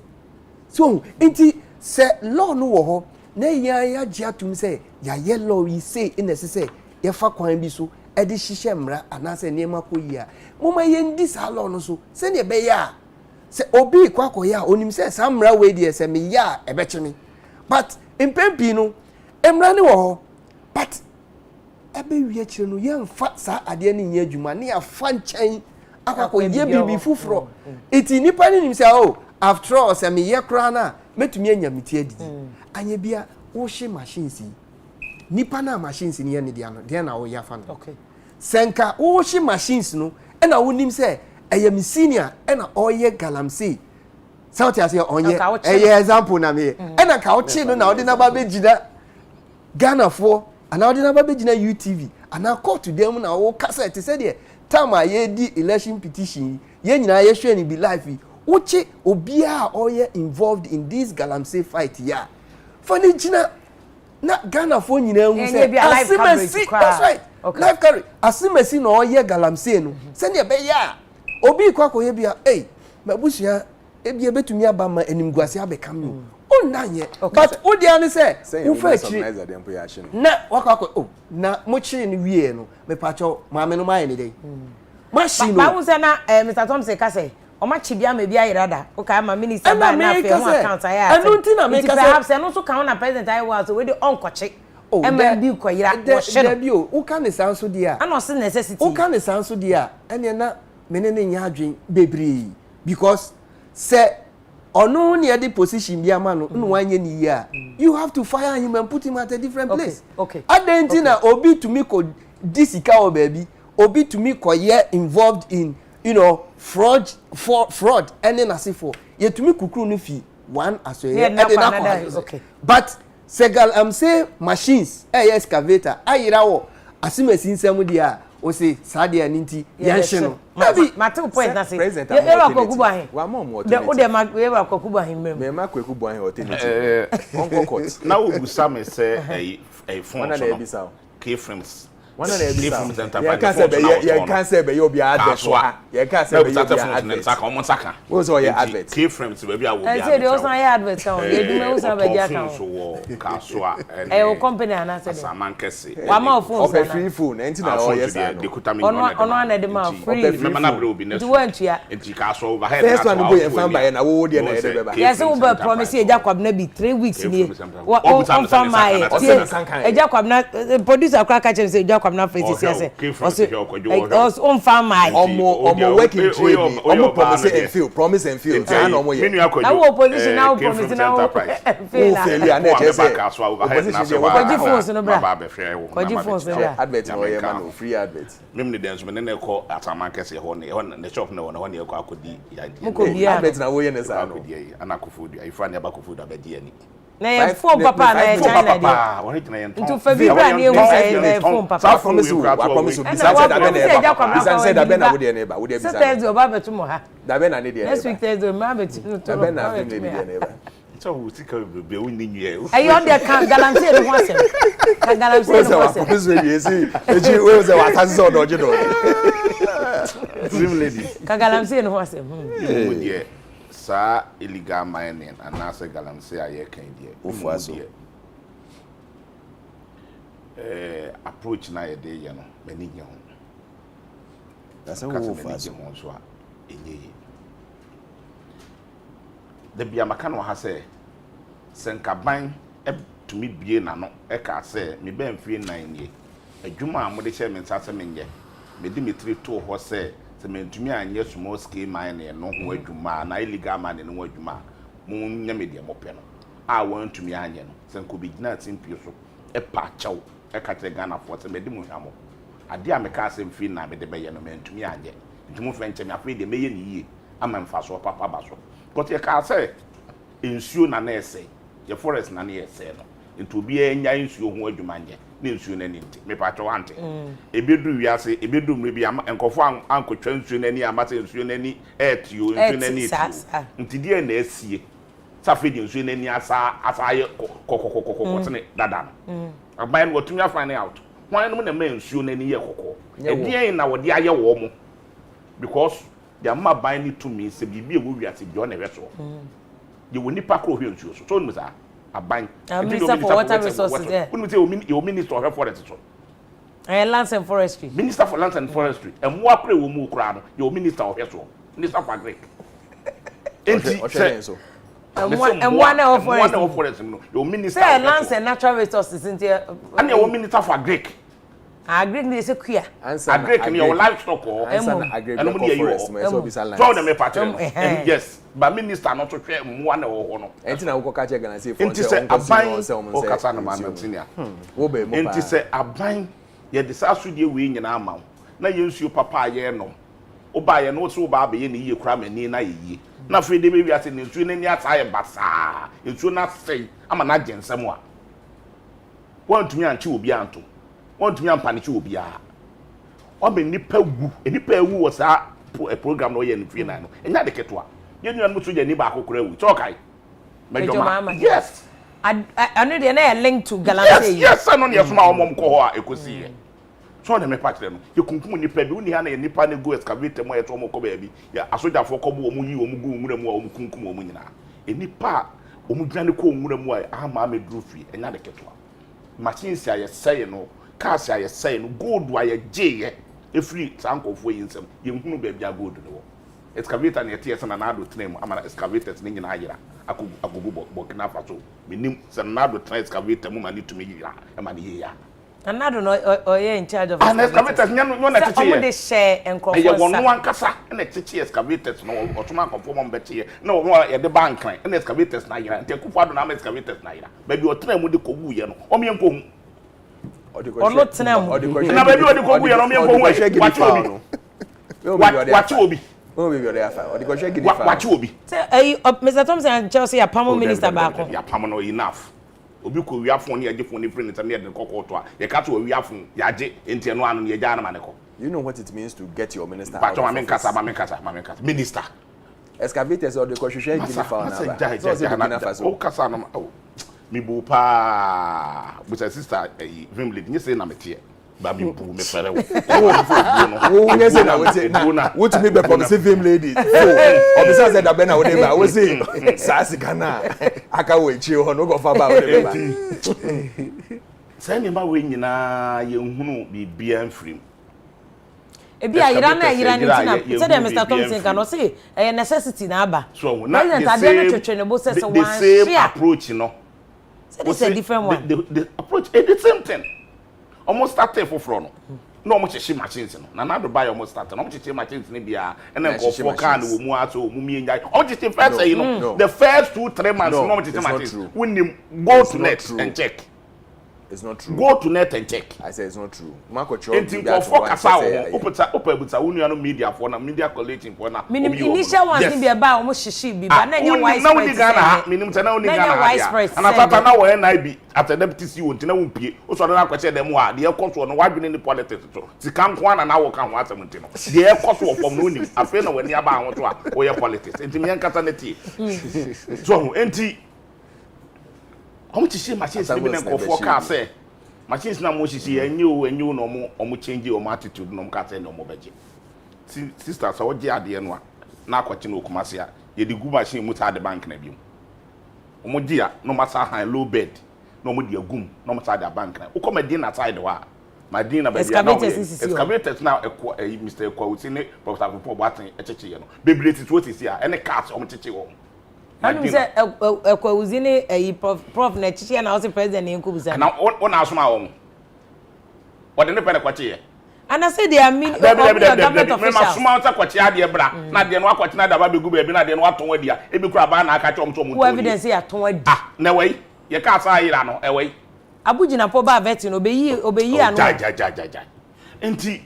so enti se law no wo ho na ya giatum say ya ye law yi say in say ye fa kwan bi so e de hihye mra anase nema koyi a moma ye ndi sa law no so se ne be ya se obi kwakoya onim say sam mra we de se me ya e be chimi but impempi no emra ne wo ho but ebe wie chire no ye mfa sa ade ne nya adwuma ne afa nchen akako ye bibi fufuro iti nipa ne nim say oh after all se me ye kra na metumi anya meti adi anya bia wo hye machines nipa na machines ne ye ne dia no dia na wo ya fa no okay senka wo hye machines no e na wo nim say eye me senior e na oye galamsey sauti ase onye eye example na me e na ka wo chi no na wo de na ba begida Ghana for and now the Babajina UTV and now call to them now all cassette said there time I the election petition ye nyina ye hwe ni be life uche obia or ye involved in this galamsey fight ya funny jina na Ghana for nyina hu say asimesi that's right okay. Life carry asimesi no ye galamsey no say ne be ya obi kwakoye bia mabusia ebia betumi aba ma animguase abekam no nanye but odia ne say wo fa chi na wakako oh na mo chi ni wie no me pacho maame no mai ni dey machine ba wo say na Mr. Tom say ka say o ma chi bia ma bia irada o ka ma minister ba na fe ho account aya anu ntina me ka say perhaps no so ka na president I was we dey onkoche ma bi ko ira wo she no bi o ka ne sanso dia ana se necessity o ka ne sanso dia ene na menene nya adwen bebre because say ono ne the position bi ama no no wanye ni ya you have to fire him and put him at a different place okay adentina obi to me ko disika o baby obi to me ko ye involved in fraud any nasifo ye to me kukuru no fi one aso ye okay but segal say machines excavator ayira wo asimesi nsem dia o say sadia ninti yanhye no Mate point na say president e wa kwakubu ahin wa mo de o de ma e wa kwakubu ahin mem me ma kwakubu ahin alternative on court na wo busa me say phone so K-frames one na bisa ya can say be you be advert ya can say be you be advert saka wo so ya advert K-frames be bia wo bia say they also ya advert kan e di me wo so be dia kan so wo ka so a o company ana say saman kese wa ma phone o free phone enti na o yes ono na de ma free me na bro bi na do want ya enti ka so over head first one go ye fan ba na wo de na ye de be ba yes we be promise e Jacob na bi 3 weeks ni o from my e Jacob na producer akra ka chem say Jacob kwamna face say os on farm my omo working trade omo promise and feel say na omo ye na wo opposition na promise na wo failure na je say kwaji phones no bra kwaji phones bra advert no ye man free advert mem ne dance me ne ko atama kese ho ne shop ne ho ne ko akodi advert na wo ye ne sa no anakofu du ifa ne abakofu du abedi ani na ye phone papa na ye China dia ntu fa vibra ne ewu say phone papa I promise you besides that be na wo de ne ba wo de bisa Thursday oba betu mo ha da be na ne de next week Thursday ma betu no to be na film ne de ne ba so wo sika be wo ni nwie ayo de kan galamsey de ho asem kan galamsey de ho asem promise we dey see eji we say what has so doje do dream lady kan galamsey de ho asem wo de sa illegal mining anase galamsey aye kan de ofu aso approach na ye de ye no mani nya ho that's how we ofu aso ho so a enye de bia maka no ha se senkaban tumi bie na no e ka se me ben fie nan nie adwuma a mo de che me nsase me nye me di metri to ho se mentumi anye small scale mine no ho adwuma na illegal mine no ho adwuma mo nya me de mo pe no a won tumi anye no senko bi gina timpie so e pa chaw e ka te Ghana for se me di mo hwamo ade a me ka se mfi na me de be ye no mentumi anye ntumi fenche me afi de me ye ni yie ama mfa so papa ba so but ye ka say ensuo na na ese ye forest na na ese no nto bi enya ensuo ho adwuma nye na ensuo na ni nti me pa to wante ebedu wiase ebedu mre bi enkofo ankotwa ensuo na ni amata ensuo na ni etio ensuo na ni etio nti die na asie safe di ensuo na ni asa ye kokokokoko tene dada no aban wo tumi afan out wan no na ma ensuo na ni ye kokko edien na wo de aye wo mo because the amma ban ni to me se bibi e wo wiase bi on ewe so ye woni pa kro hwe nsuo so no sa aban minister for water resources there woni say o minister of forest so lands and forestry minister for lands and forestry mo akra wo mu kra no ye o minister of so minister for agric enti so one of forest no ye o minister say lands and natural resources into and ye o minister for agric agric ni se kuya agric ni your livestock or agric forest mo so bisa land so na me pattern yes but minister not to hwe mo na wo no enti na wo ka che Ghana say for enti se aban o kasa na man tinia wo be mo pa enti se aban ye de sa so de we nyina ama na ye nsuo papa ye no o ba ye no so ba be ye ni ye kura mani na ye na fre de be wi ase ni nsuo na ni ata ye basa nsuo na sei ama na gensem a won tumi anchi obi anto won tumi ampanichi obi a o be nipa wu wo sa program no ye ni fie na no enya de keto a ye nua no so je ni ba akokora wu so kai Mama yes anu de na link to galamsey yes no ne soma omom ko ho a ekosi ye so na me patre no ye kunkum nipa bi uni ha na ye nipa ne go excavator mo ye to mo ko ba bi ya asoja fo ko bo omu yi omu gu nwura mu a omu kunkum omu nyina enipa omu dwane ko nwura mu a ama me duru fie enya de keto a machines aye say no cars aye say no gold aye je efri sankofo yi nsem ye hunu ba bia gold no excavator na yete yesa na ado tnem ama excavators ni nyina ayira agogo Burkina Faso minim se na ado tren excavator mu mani tumi yira e ma ne ya anado no oye in charge of excavators no na teche ye dey share encrofor ye wono ankasa na teche excavators no otuma conform am beche na wo ye de bank na excavators na yira nte kufu ado na excavators na yira ba bi o tren mu de kogu ye no o me enko hu ono tnem na ba bi o de kogu ye no me enko hu wachi obi oh baby ode afa odi ko hwe gidi fa wachi obi say Mr. Thompson and Chelsea ya pamo minister baako ya pamo no enough obi ko wiafo ne yaje fo ne friend ne de kokoto a ye ka to wiafo yaje enti eno anu ne yaja na maneko you know what it means to get your minister but ma men kasa minister excavators odi ko hwe gidi fa na ba o kasa no mi bu pa with sister Vimley ni say na metie ba mi bu me fere wo nye say na we na what me be promise film lady obisa say da be na we dey ba we say sa sika na aka we chi ho no go fa ba we dey ba say ni ma we nyina ye hunu bibia mfrim ebi ayira na ayira ni tina say dem Mr. Thompson can say a necessity na aba so na the same approach no say this a different one the approach is the same thing almost started for front no almost a machines no na do buy almost started almost a machines ni bia and then go for can wo mu aso mu mi enjoy almost the first you know the first 2-3 months no almost machines when you go to net and check. It's not true. Go to net and check. I say it's not true. Marco Cho. Anything for focus out. Open union media for na media collating for na. Initial ones ni be about almost shishi bi ba na nya vice president. Na minim tana oni Ghana. And atata na we NIB at the deputy CEO ntina wo pie. O so na kwache dem a de ekoso no wadwene ni politics to. Sika nko na wo kan ho asem ntino. De ekoso from no nim. Afi na wani aba ho to a wo ye politics. Enti me nkata na tie. So enti omo chichi machines ni binen ko foka say machines na mo chichi enyu no omo change omo attitude no ka say no omo beje sister so oje ade no na akwachi no kumase a ye di gu machine mu ta de bank na biom omo dia no masa han low bed no omo dia gum no mo ta de bank na ukoma din na side wa my din na baby na excavators na Mr. Kwauti ne Professor Popo Batin echeche ye no bebrete to tisi a ene cars omo cheche wo Anu say Kwauti ne prof na chichi na also president en kubuza. Na ona asoma wo. What the pele kwache ye. And I say they are mean government officials. Me asoma ta kwache ade bra na de no akwache na da ba begu be na de no aton ade a ebi kura ba na aka chom to mo. Who evidence ya ton ade. Ah, na wei. Ye ka sa yira no, wei. Abujina po ba vet no obeyi anu. Ja. Enti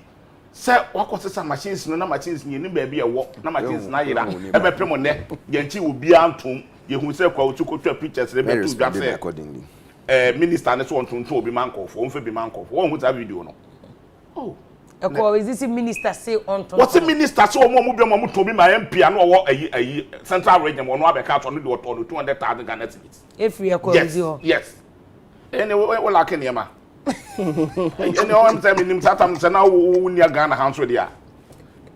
se wakosesa machines no na machines ni baabi e wo na machines na yira e be premo ne ye nchi obi antom ye hu se kwa otu kotwa pictures le betu dwa se minister ne so ontonto obi mankofo onfe bi mankofo won hu ta video no oh ekwa is this minister say ontonto what the minister say omo bi omo to bi ma MP no wo ayi central region no abeka to no de oto no 200,000 Ghana cedis efri ekwa ozi ho yes ene we like niema ene o am say minim tatam say na wo nia Ghana hanso dia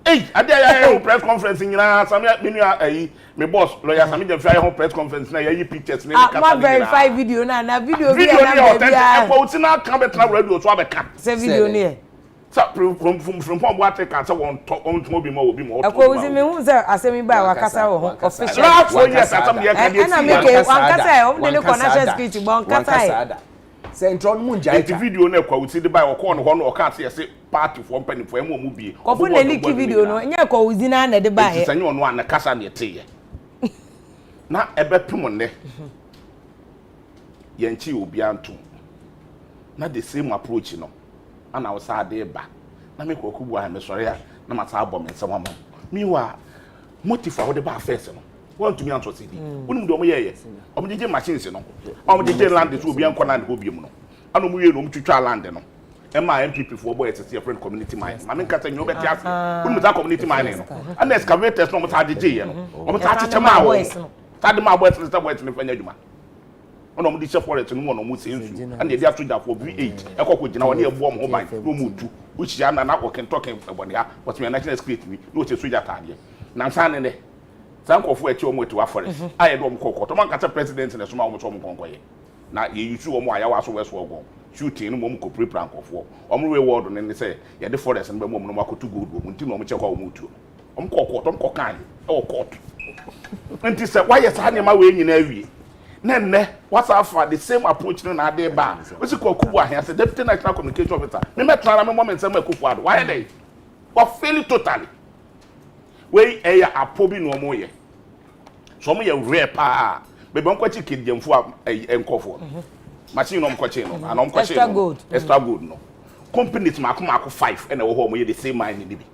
hey ade ya press conference nyina sami menu ayi me boss lawyer sami dem fly press conference na yayi pictures ne kata ma verify video na video bi na bia e ko na kan betra radio so abeka say video ne sa from pom water kan say won to bi ma obi ma e ko uzi me hu say asemi ba wakasa wo ho official na so yes atam dia kan dey na make wankasa e o de connection security bon kasa Central Munja the video na kwa uti de buy okon ho no oka say say party for company for emu bie ko fu na leak video no nya kwa uzi na de buy e sanyo no an kasa na ete na ebe pem ne ye nchi obi anto na the same approach no ana wo sa de ba na me kokubu ha me sori a na mata abọ me nsem ama miwa motive wo de ba first no want to me answer CD wonu do mo ye omo jeje machines no omo jeje land so obi anko land ho biem no ano mu ye no mtwitwa land no ema MPP for boy tete friend community mine ma me nkata nyo beti ase wonu ta community mine no and excavators no mo ta jeje ye no omo ta cheche ma wo ta de ma boy tete boy tete fanya djuma ono mo di chef forest no mo mo sensu and dey after that for V8 ekoko gina wona e bo mo ho ban no mo tu uchi ya na wo ken talking about ya but me national security ni no che soja taade na nsan ne sankofo echi omo etu forest aye do omkoko to man kata president ne so ma omo to omkonko ye na ye yusu omo ayawa so weso ogon shooting no omo ko prepare nkofo omo we word ne say ye de forest no be omo no makotu gold omo nti no omo che kwa omo tu omkoko to omkokan e wo court nti say why yes ha ne ma we nyina awie nenne what's after the same approach no na dey ba we see Kwakubu ahia say deputy national communication officer me metra na me moment say Kwakubu ado why dey we fail totally we eya apobi no mo ye so mo ye rare pa be bon kwachi kidjemfu enkofo machine no mkwachi no ana mkwachi extra good no companies mako 5 and wo mo ye the same mine ni bi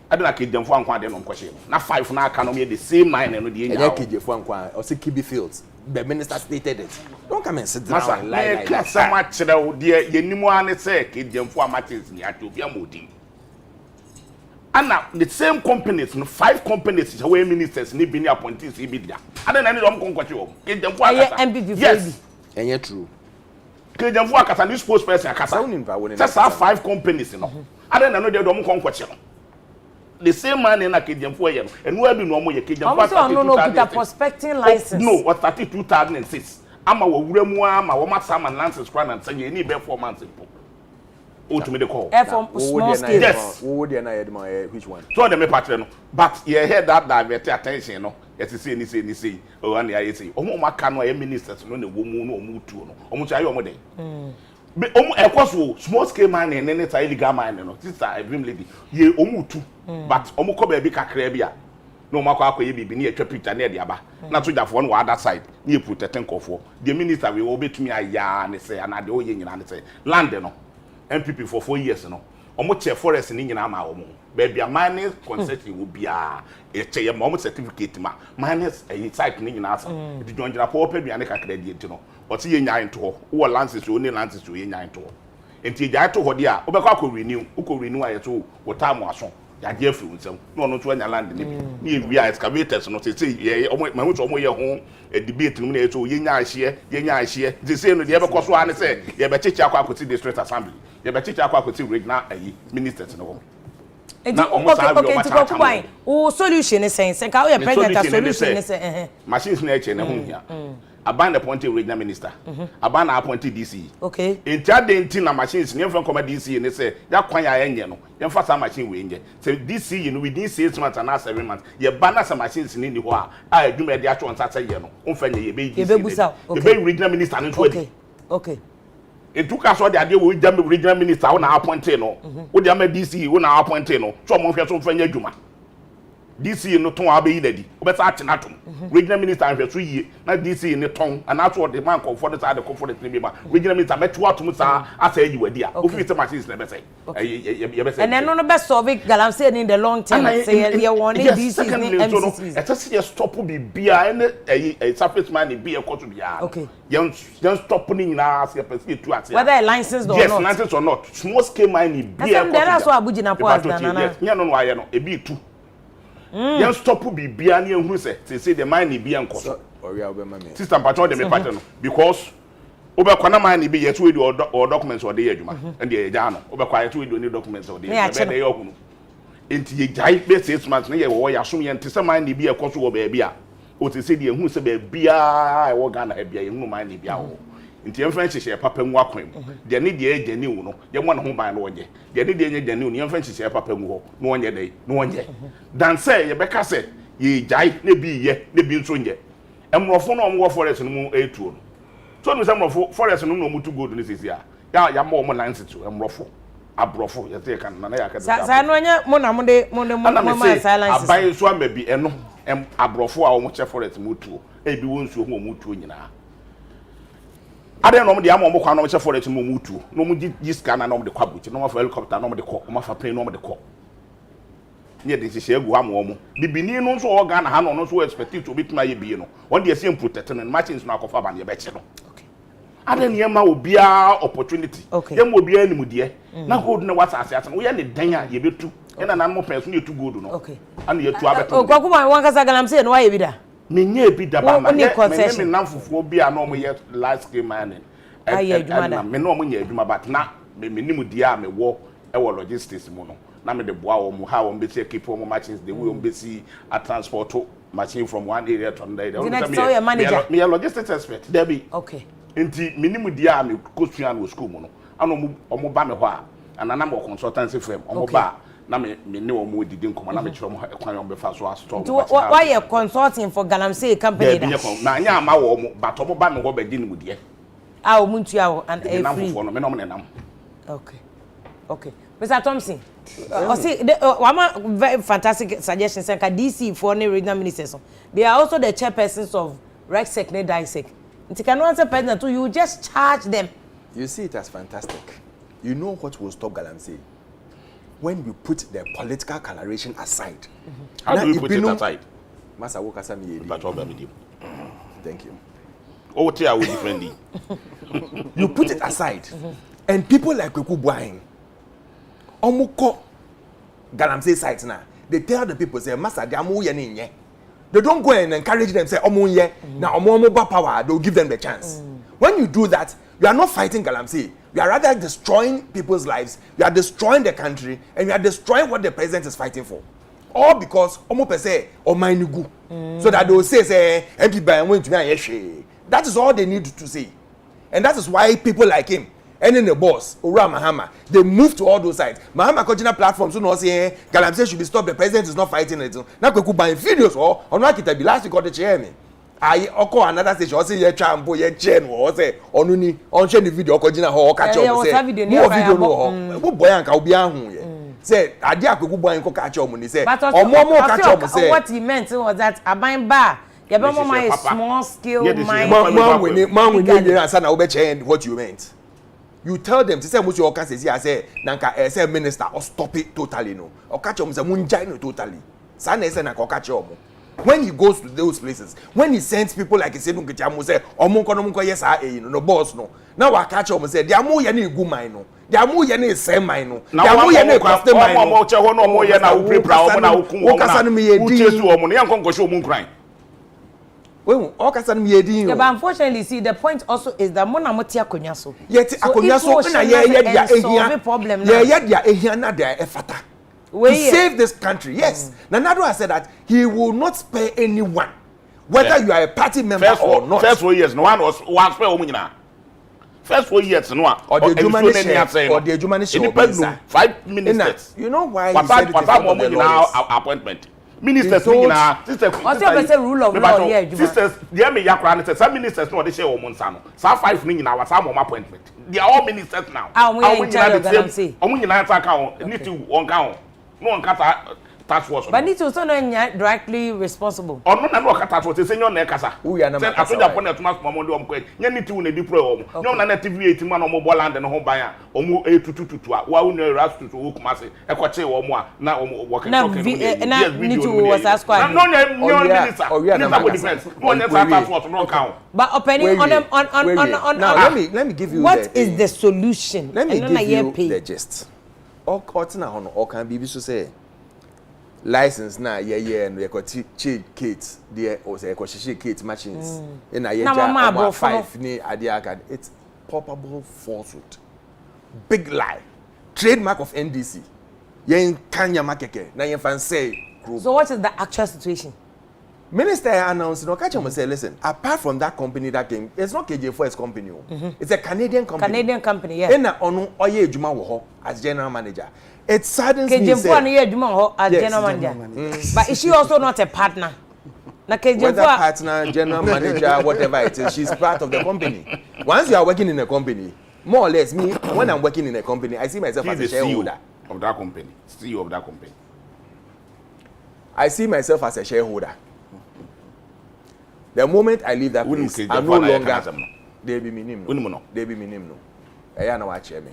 adena kidjemfu ankwa de no mkwachi na 5 na aka no ye the same mine no de nya kidjemfu ankwa o se Kibi Fields the minister stated it don't come and sit down and lie like that so much de ye nimu ane say kidjemfu amachines ni atobi amodi. And now the same companies, 5 companies, where ministers need be appointees, he be there. And then I need to conquer yes, and yet true. Kejamfu akasa new spokesperson akasa. That's how 5 companies, you know. And then I know they don't conquer. The same man in a Kejamfu here, and where be no more Kejamfu. No, the prospecting license. No, what started 2006. I'm a Uremua, my woman, Sam and Lance's Crown, and say you need 4 months. Oh, to me the call. Small scale. Yes. Which one? So they may partner no. But you heard that divert attention no. Yes, you say. Oh, and I say. Omo maka no ministers no ne wo mu no omu tu no. Omu chayo omo den. be ekoso small scale mining and it's illegal mining no sister a dream lady ye omutu but ko ba bi kakra bi a no makwa akoye bibi na etwa picture na de aba na to jafo no other side na e protect nkofo the minister we obetumi aya ne say na de oye nyina ne say land no MPP for 4 years no che forest ni nyina ma omo ba bia mining concession wo bia e che ye ma certificate ma mining site ni nyina asa di jonjira po opa bia ne kakra di enti no o ti ye nyan to ho wo lances o ni lances o ye nyan to ho enti ja to ho de a obekwa ko renew ayeto wo time aso ya je afi unsem no no to anya land ni bi ni ewia excavators no say ye ma hu to mo ye ho debate no na yeto ye nya ahye they say no de be koso ane say ye be cheche akwa akoti district assembly ye be cheche akwa akoti regional ministers no na okay to go by o solution is saying say ka o president solution is say machines na eche na hu hia aban appointed regional minister aban appointed DC okay in charge na machines ne from come DC ne say ya kwan ya enye no ye fa sa machine we enye say DC you know within 6 months and 7 months ye ban sa machines ni ho a adwuma de atwo nsa ye no umfa nye ye be DC ye be regional minister no to okay etuka so de ade wo jam regional minister wo na appointed no wo de am DC wo na appointed no so mo hwe so mfa nya adwuma DC no ton abeyi na di obeta atenatom regional minister ahwe so yie na DC ne ton anato de man comfort the side comfort the be regional minister meto atom sa asa yi wadi a ofi te machines na be say ye be say and no be solve galamsey in the long term say ye won DC ni MCCs it just stop be bia and surface man be e koto bia okay you stop ni na as person tu ate whether license or not yes license or not small scale mining bia koto there so abuji na po as na no no aye no e bi tu yan stop bibia na ehunu say the mine bia nkoso oria obema me system patron de me pattern no because obekwa na mine bi yeto we the documents or dey adwuma and dey ja no obekwa yeto we the documents or dey be dey ohunu enti ye jai be 6 months na ye wo ya som ye ntse mine bi ekoso wo ba bia o te say dey ehunu say ba bia e wo ga na bia ye ehunu mine bia wo nti em french hye papa mu akwem de ne de ejani wo no ye mo na ho ban no oje de ne de ejani wo no em french hye papa mu ho no onye dai no onye dan say ye beka say ye jai na bi ye na bi nso nye emrofo no omwo forest no mu etuo no so no say emrofo forest no no mutu gold no sisi a ya mo mo lance to emrofo abrofo ye te kan na ya ka sa no onye mo na mo de mo silence abai so amabi eno abrofo a wo mo che forest mu tuo e bi won suo ho mu tuo nyina ade no mo de amom kwa no mo che forest mo mutu no mo gi scan na no mo de kwabuchi no mo fa helicopter no mo de ko mo fa plane no mo de ko nye de hye egu amom bibini no so o ga na ha no so expect to bituma ye bi no won de ese protect no machines no akofa ba ne be che no okay ade ne ma obia opportunity ye ma obia anim de na gold na wasa ase ase no ye ne dan a ye betu ena na mo penso ne tu gold no okay ana ye tu abeto kwakuba wan kasa galamsey no wa ye bi da menye bi daba ma me namfofo bi a no mo ye large scale mining me no mo nya adwuma but na me nim dia a me wo e wo logistics mo no na me de boa wo mo ha wo be see keep wo machines the way wo be see a transport machine from one area to another me a logistics expert there be okay enti me nim dia a me go no school mo no ano mo ba me ho a anana mo consultancy firm mo ba na me ne wo mo didi nkomo na me kire mo kwan yo be fa so store why you consulting for galamsey company that na nya ma wo mo but mo ba me ho be di ne mu die ah o muntu ya and free me no mo nenam okay Mr. Thompson see one very fantastic suggestion say ka DC for any regional ministers they are also the chairpersons of RecSec ne DISEC nti can one say president you just charge them you see it as fantastic you know what will stop galamsey when we put the political coloration aside. How do we put it aside? Masa woka sami yedi. Thank you. Oh, what are we defending? You put it aside, and people like Kweku Buahin, Omuko Galamsey sites now, they tell the people say, Masa de amu ye. They don't go and encourage them say omu ye. Now omu power, they'll give them the chance. When you do that, you are not fighting Galamsey. You are rather destroying people's lives. You are destroying the country, and you are destroying what the president is fighting for. All because omo per se or mainugu, so that they will say MP by going to me. That is all they need to say, and that is why people like him and then the boss Ura Mahama they move to all those sides. Mahama Kojina platforms so no say Galamsey should be stopped. The president is not fighting it. Now Kweku buying videos or not it be last week or the chairman. I oko another station say ye twa mpo ye chain wo say onu ni on share the video oko gina ho ka che o say mo video no ho bo boy anka obi ahu ye say ade akweku boy anko ka che o mo ni say omo ka che o mo say what he meant was that aban bar ye be mo my small scale mine man we need answer na obe che what you meant. You tell them to say much your can say nanka say minister or stop it totally no or catch them say munjai no totally sa na say na ko catch them. When he goes to those places, when he sends people like he said nketia say omonko yes no boss no now wa catch them say dia mo ye na egu mine no dia mo ye na ese mine no dia mo ye na cost mine no mo che ho no mo ye na wo prepare o mo na wo kun o kasa no me ye di uchesu o mo na yankon kwhwe o mo nkran. Well, all kasa no me ye di. Yeah, but unfortunately, see, the point also is that mo na mo ti akonya so. Yet akonya so na ye dia ehia. Ye dia ehia na dia efata. To save this country, yes. Nanado has said that he will not spare anyone, whether you are a party member or not. First 4 years, no one was spare woman. First 4 years, no one. Or the humanity 5 ministers. You know why? What now appointment? Ministers, sisters. What's your rule of law? Yeah, sisters. Dear me, Yakran, some ministers know they share woman's son. Some 5 million hours, some appointment. They are all ministers now. I'm in charge of them. Say, need to one count. No one can task force. But need to also not directly responsible. Or no, no, task force. Say no, nekasa. We are not. I told you upon the Thomas Mamondo. You need to deploy. No, na TV 18 man or mobile land and home buyer. Or more 822. Why we no rush to Kumasi? A quarter or more. Now working. Now, need to was asked quite. No, minister. Oh, yeah, no defense. No, task force. No count. But opening on them on. Now let me give you. What is the solution? Let me give you the gist. All courts na hono all can be so say license na and we got cheat kits there or say cheat kit machines in a year 5 ni adiaka. It's palpable falsehood, big lie, trademark of NDC. Yen kanya makeke na yen fancy group. So what is the actual situation? Minister announced, no, catch him and say, listen, apart from that company that came, it's not KJ4's company. It's a Canadian company. Canadian company, yes. And on Oye Juma Woho as general manager. It saddens me. KJ4 Juma as general manager. But is she also not a partner? Whether partner, general manager, whatever it is, she's part of the company. Once you are working in a company, more or less, me, when I'm working in a company, I see myself as a shareholder. Of that company. CEO of that company. I see myself as a shareholder. The moment I leave that place, I'm no longer. They be minimum. They be minimum. I know what me.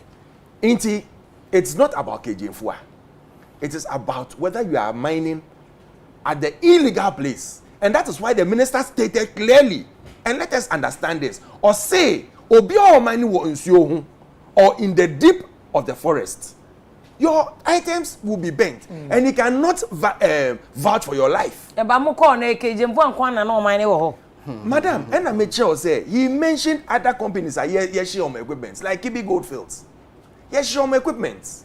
Inti, it's not about KJ4. It is about whether you are mining at the illegal place, and that is why the minister stated clearly. And let us understand this. Or say, obi or mining wo nsuo or in the deep of the forest, your items will be bent, and you cannot vouch for your life. Madam, and I made sure say he mentioned other companies are yes equipment like Kibi Goldfields. Yes, equipment.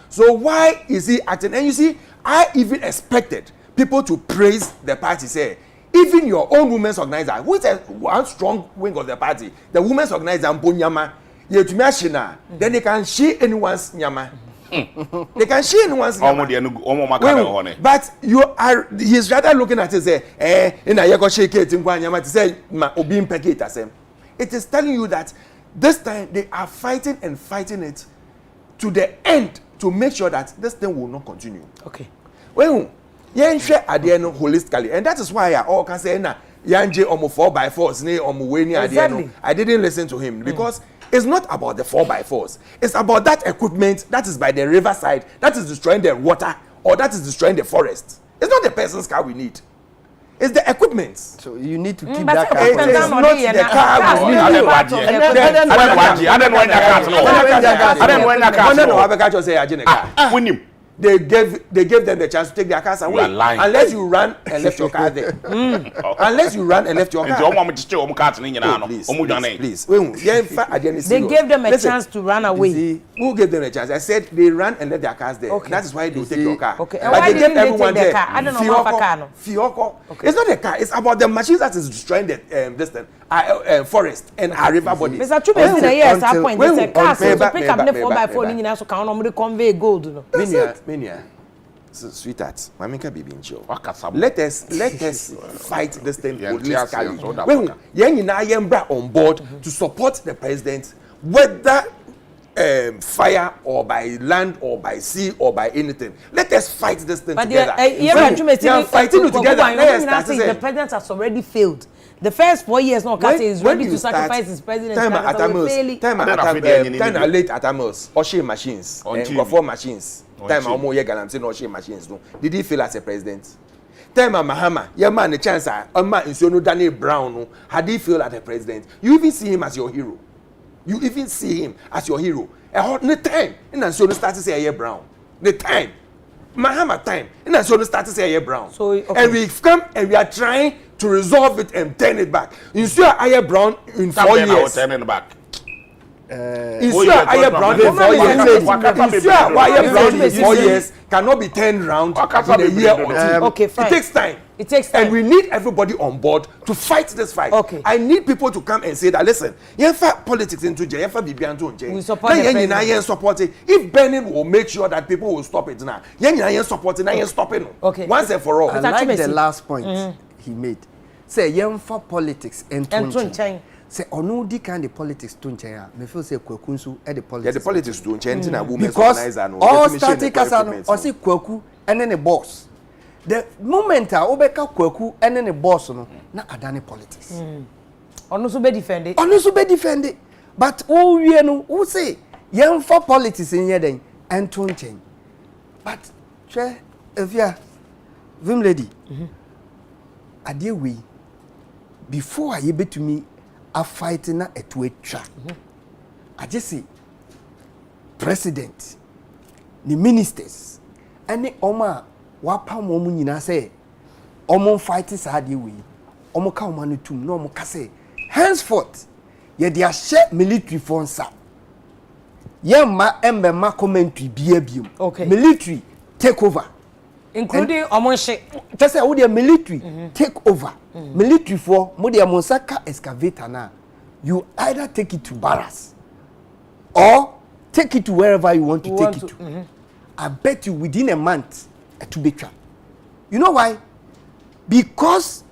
So why is he acting? And you see, I even expected people to praise the party. Say even your own women's organizer, who is one strong wing of the party, the women's organizer Mponyama, then they can see anyone's nyama. They can share in one's but you are he's rather looking at it say in a yako shake it in Guanyama to say ma obim pekita. It is telling you that this time they are fighting and fighting it to the end to make sure that this thing will not continue. Okay. Well, yen share adieno holistically, and that is why I all can say na yanje omo 4x4s ne omo weni adieno. I didn't listen to him because it's not about the 4x4s. It's about that equipment that is by the riverside, that is destroying the water, or that is destroying the forest. It's not the person's car we need. It's the equipment. So you need to keep that car. It is not the car we need. They gave them the chance to take their cars away. Unless you run and left your car there. Unless you run and left your car. Please. They gave them a chance to run away. See, who gave them a chance? I said they ran and left their cars there. Okay. That is why they take your car. Okay. But they gave everyone there. I don't know about car. Fioko. Okay. It's not the car. It's about the machines that is destroying the forest and our river bodies. Mr. Chube is the yes, I point. There's a car to pick up the 4x4 so can only convey gold. Mania. sweetheart, Mamika Bibi Ncho. Wakasam. Let us fight this thing politically. so that When Yembra on board to support the president, whether fire or by land or by sea or by anything. Let us fight this thing together. But fighting it together. The president has already failed. The first 4 years, no, Kate is ready to sacrifice his president. Time at late at Amos, Oshe machines, and machines. Time Omo Yegalam saying Oshe machines. No, did he fail as a president? Time Mahama, your man the chance, a man in Sono Daniel Brown, no, had he failed as a president? You even see him as your hero. You even see him as your hero. The time, and so start to say Brown. The time, Mahama time, and so start to say Brown. So, okay. And we come and we are trying to resolve it and turn it back. You see Aye Brown in 4 years. Turn it back. You see Aye Brown in 4 years. You see Aye Brown in 4 years cannot be turned around in a year or two. Okay, fine. It takes time. It takes time. And we need everybody on board to fight this fight. Okay. I need people to come and say that, listen, yenfa politics into J, yenfa Bibianto into J. We support the president. Support it. If Benin will make sure that people will stop it now, yen support it, now yen stop it. Okay. Once and for all. I like the last point he made. Say yenfa politics into J. Say ono di kind of politics to nchen me feel say kwaku nso e the politics. Yeah, the politics to nchen na women organize and all static asano o say kwaku ene ne boss. The moment obeka kwaku ene ne boss no na adane politics. Ono so be defend it. Ono so be defend it. But o wie no who say yenfa politics in here den ento nchen. But che evia vim lady. Ade we before I betumi a fight na etu etwa. I just see president ni ministers any oma wapam omu nyina say omo fight saade we omo ka oma no tum no omo ka say henceforth ye dia share military fonsa ye ma embe ma commentary bia biom. Okay. Military take over including omonhye just say wo dia military take over. Military for mo dia monsaka excavator na you either take it to barracks or take it to wherever you want to take it to. I bet you within a month to be trapped. You know why? Because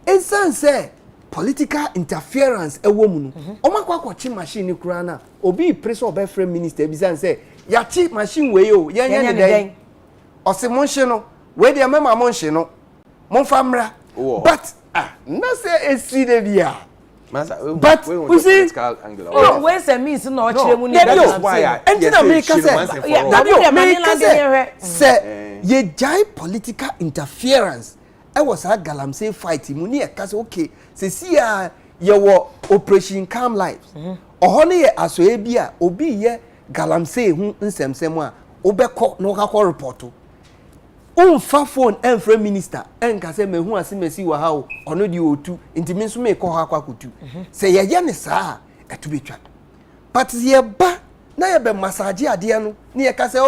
insan say political interference e wo mu no omakwa kwachi machine ni kura na obi press obe frame minister bi say ya chi machine we yo yenya ne den ose monhye no we dia mema monhye no monfa mra but na say esi de bia. But we see no where's a means no chire mu ni that's why enti na me ka say ye jai political interference I was a galamsey fight mu ni e ka say okay say see ye wo operation calm lives ohone ye aso e bia obi ye galamsey hu nsemsem a obekọ no ka ko report unfa phone enfre minister enka se mehu asemesi wa ha ono di otu ntimi nso me ko ha kwakutu se ye ne saa etubetwa but ye ba na ye be massage ade no ne ye ka se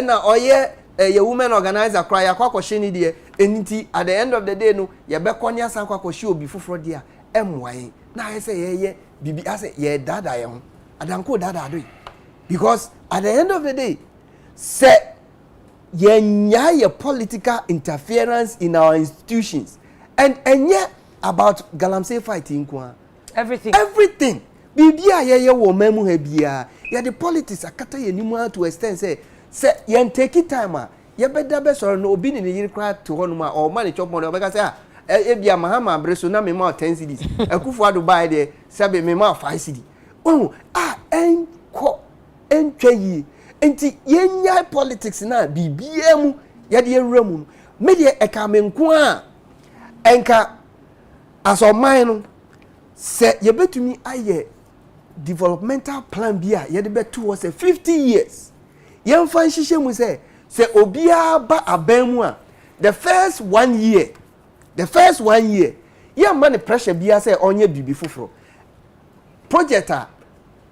na oye ye women organizer cry akwakohye ni de eniti at the end of the day no ye be konya san kwakohye obi foforo de a emwan na ye se ye bibi ase ye dada ye ho adanko dada do because at the end of the day se ye political interference in our institutions and yet about galamsey fighting kwa everything bibia ye wo mamu ha bia ye the politics akata ye nimu to extend say ye take time ye beda be so no obi ni yiri kra to hono ma o ma ne chop money obeka say e bia mahama breso na me ma 10 cedis akufo ado buy de sabe me ma 5 cedis enko entwa yi enti yenya politics na bibia mu ye de ewura mu me de eka me nko a enka asoman no se ye betumi aye developmental plan bia ye de beto was 50 years ye mfa nhihye mu se obia ba aban a the first 1 year ye man pressure bia se onye bibi foforo project a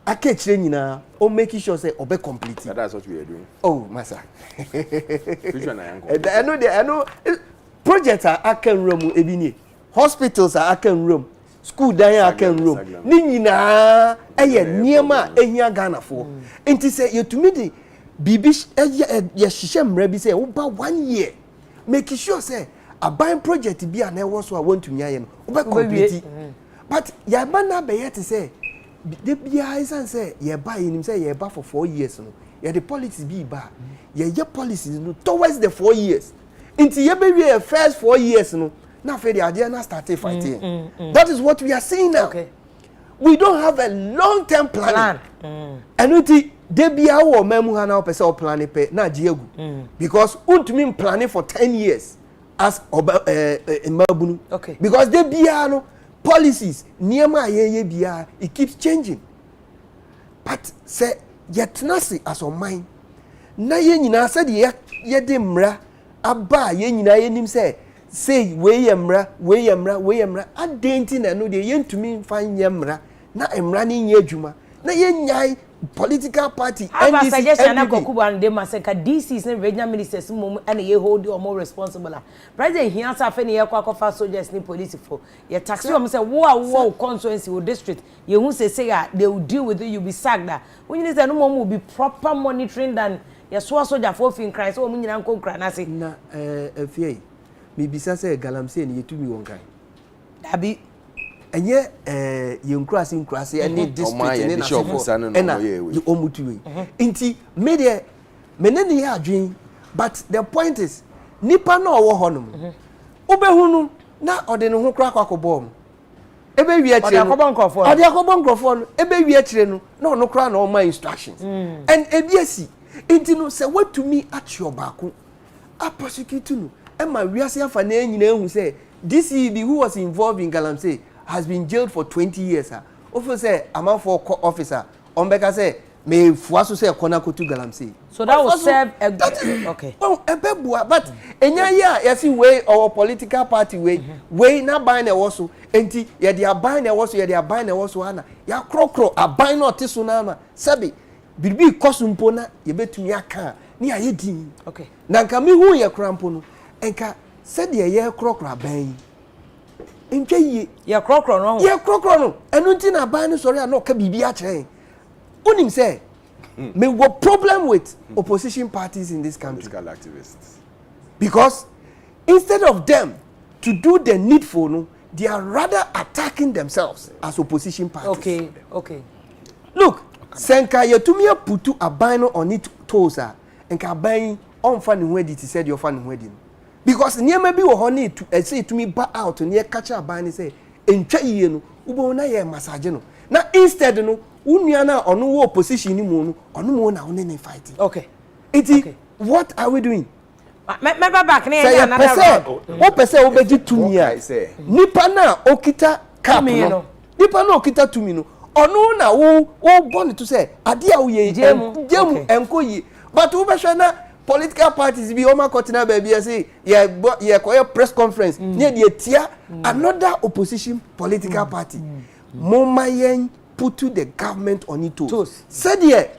akechire nyina o make sure say obe complete. That's what we are doing. Oh masa Which one I know project akan room ebini hospitals akan room school dan akan room ni nyina eye niema ehia Ghana fo enti say yetumi di bibi ye hihye mra bi say wo ba 1 year make sure say aban project bi an e wo so a want to nya ye no wo ba complete but ya ba na be yet say de bia isan say ye ba yinim say ye ba for 4 years no ye the policies bi ba ye policies no towards the 4 years until ye be we first 4 years no na fe the idea na start fighting that is what we are seeing now. Okay. We don't have a long-term plan. And uti de bia wo mamu ha na opese o plan pe na giegu. Because untumi planning for 10 years as mabunu. Okay. Because de bia no policies niema ye bia it keeps changing. But say yetnasi as o mind na ye nyina say ye de mra aba ye nyina ye nim say we yemra adenti na no de yentumi fan yemra na emra ni nye adwuma na yenyai political party and suggestion na kokubu and dem asenka DCs na regional ministers mum and ye hold you more responsible president here answer fe ne ye kwakofa soldiers ni police for ye tax you say wo constituency wo district ye hu say they will deal with you be sacked when you say no more will be proper monitoring than ye so soldier for fin cry so mu nyina nkokra na say na afie bibisa say galamsey ne yetumi wonkan abi enye yenkrasi any district ne na so ena you omutuwe nti media menene ya adwen but the point is nipa na owo honum obehunu na ode ne ho kra kwakobom ebe wi akire ode akobon nkrofo no ebe wi akire no na ono kra na o ma instructions and ebiasi nti no say what to me at your back a prosecute no e ma wiase afa na nyina ehu say this EB who was involved in Galamsey has been jailed for 20 years. Often say, I'm for officer. Ombeka say, may Fuaso say, Konakotu Galamsey. So that will serve a okay. Oh, a bebua, but enya ya see way our political party way na buying a wasu. Enti ya dia buying a wasu, ya dia buying a wasu ana. Ya krokro a buying no tisunama. Sabi bibi kosumpona ye betumi aka ni ayedi. Okay. Na nka mi hu ye krampo no. Enka said ye krokro aban. Enche ye krokro no enu nti na ban ni sori na ka bibi a kire unim say me wo problem with opposition parties in this country, political activists, because instead of them to do the needful no they are rather attacking themselves as opposition parties. Okay Look, senka yetumi putu aban no on it toes enka ban on fa ni ho edi ti said your fa ni ho edi. Because niema bi wo ho na say to me back out near catch aban ni say entwa yie no ubo na ye massage no na instead no unua na ono wo opposition ni mu no ono mo na one fighting. Okay. What are we doing? Me back na ya another wo pese wo beji tumi a nipa na okita cap no nipa na okita tumi no ono na wo born to say ade a wo ye jemu enko yi but wo be hwe na political parties be oma kotina baby say ye koye press conference near the tia another opposition political party moma yen put to the government on it toes said ye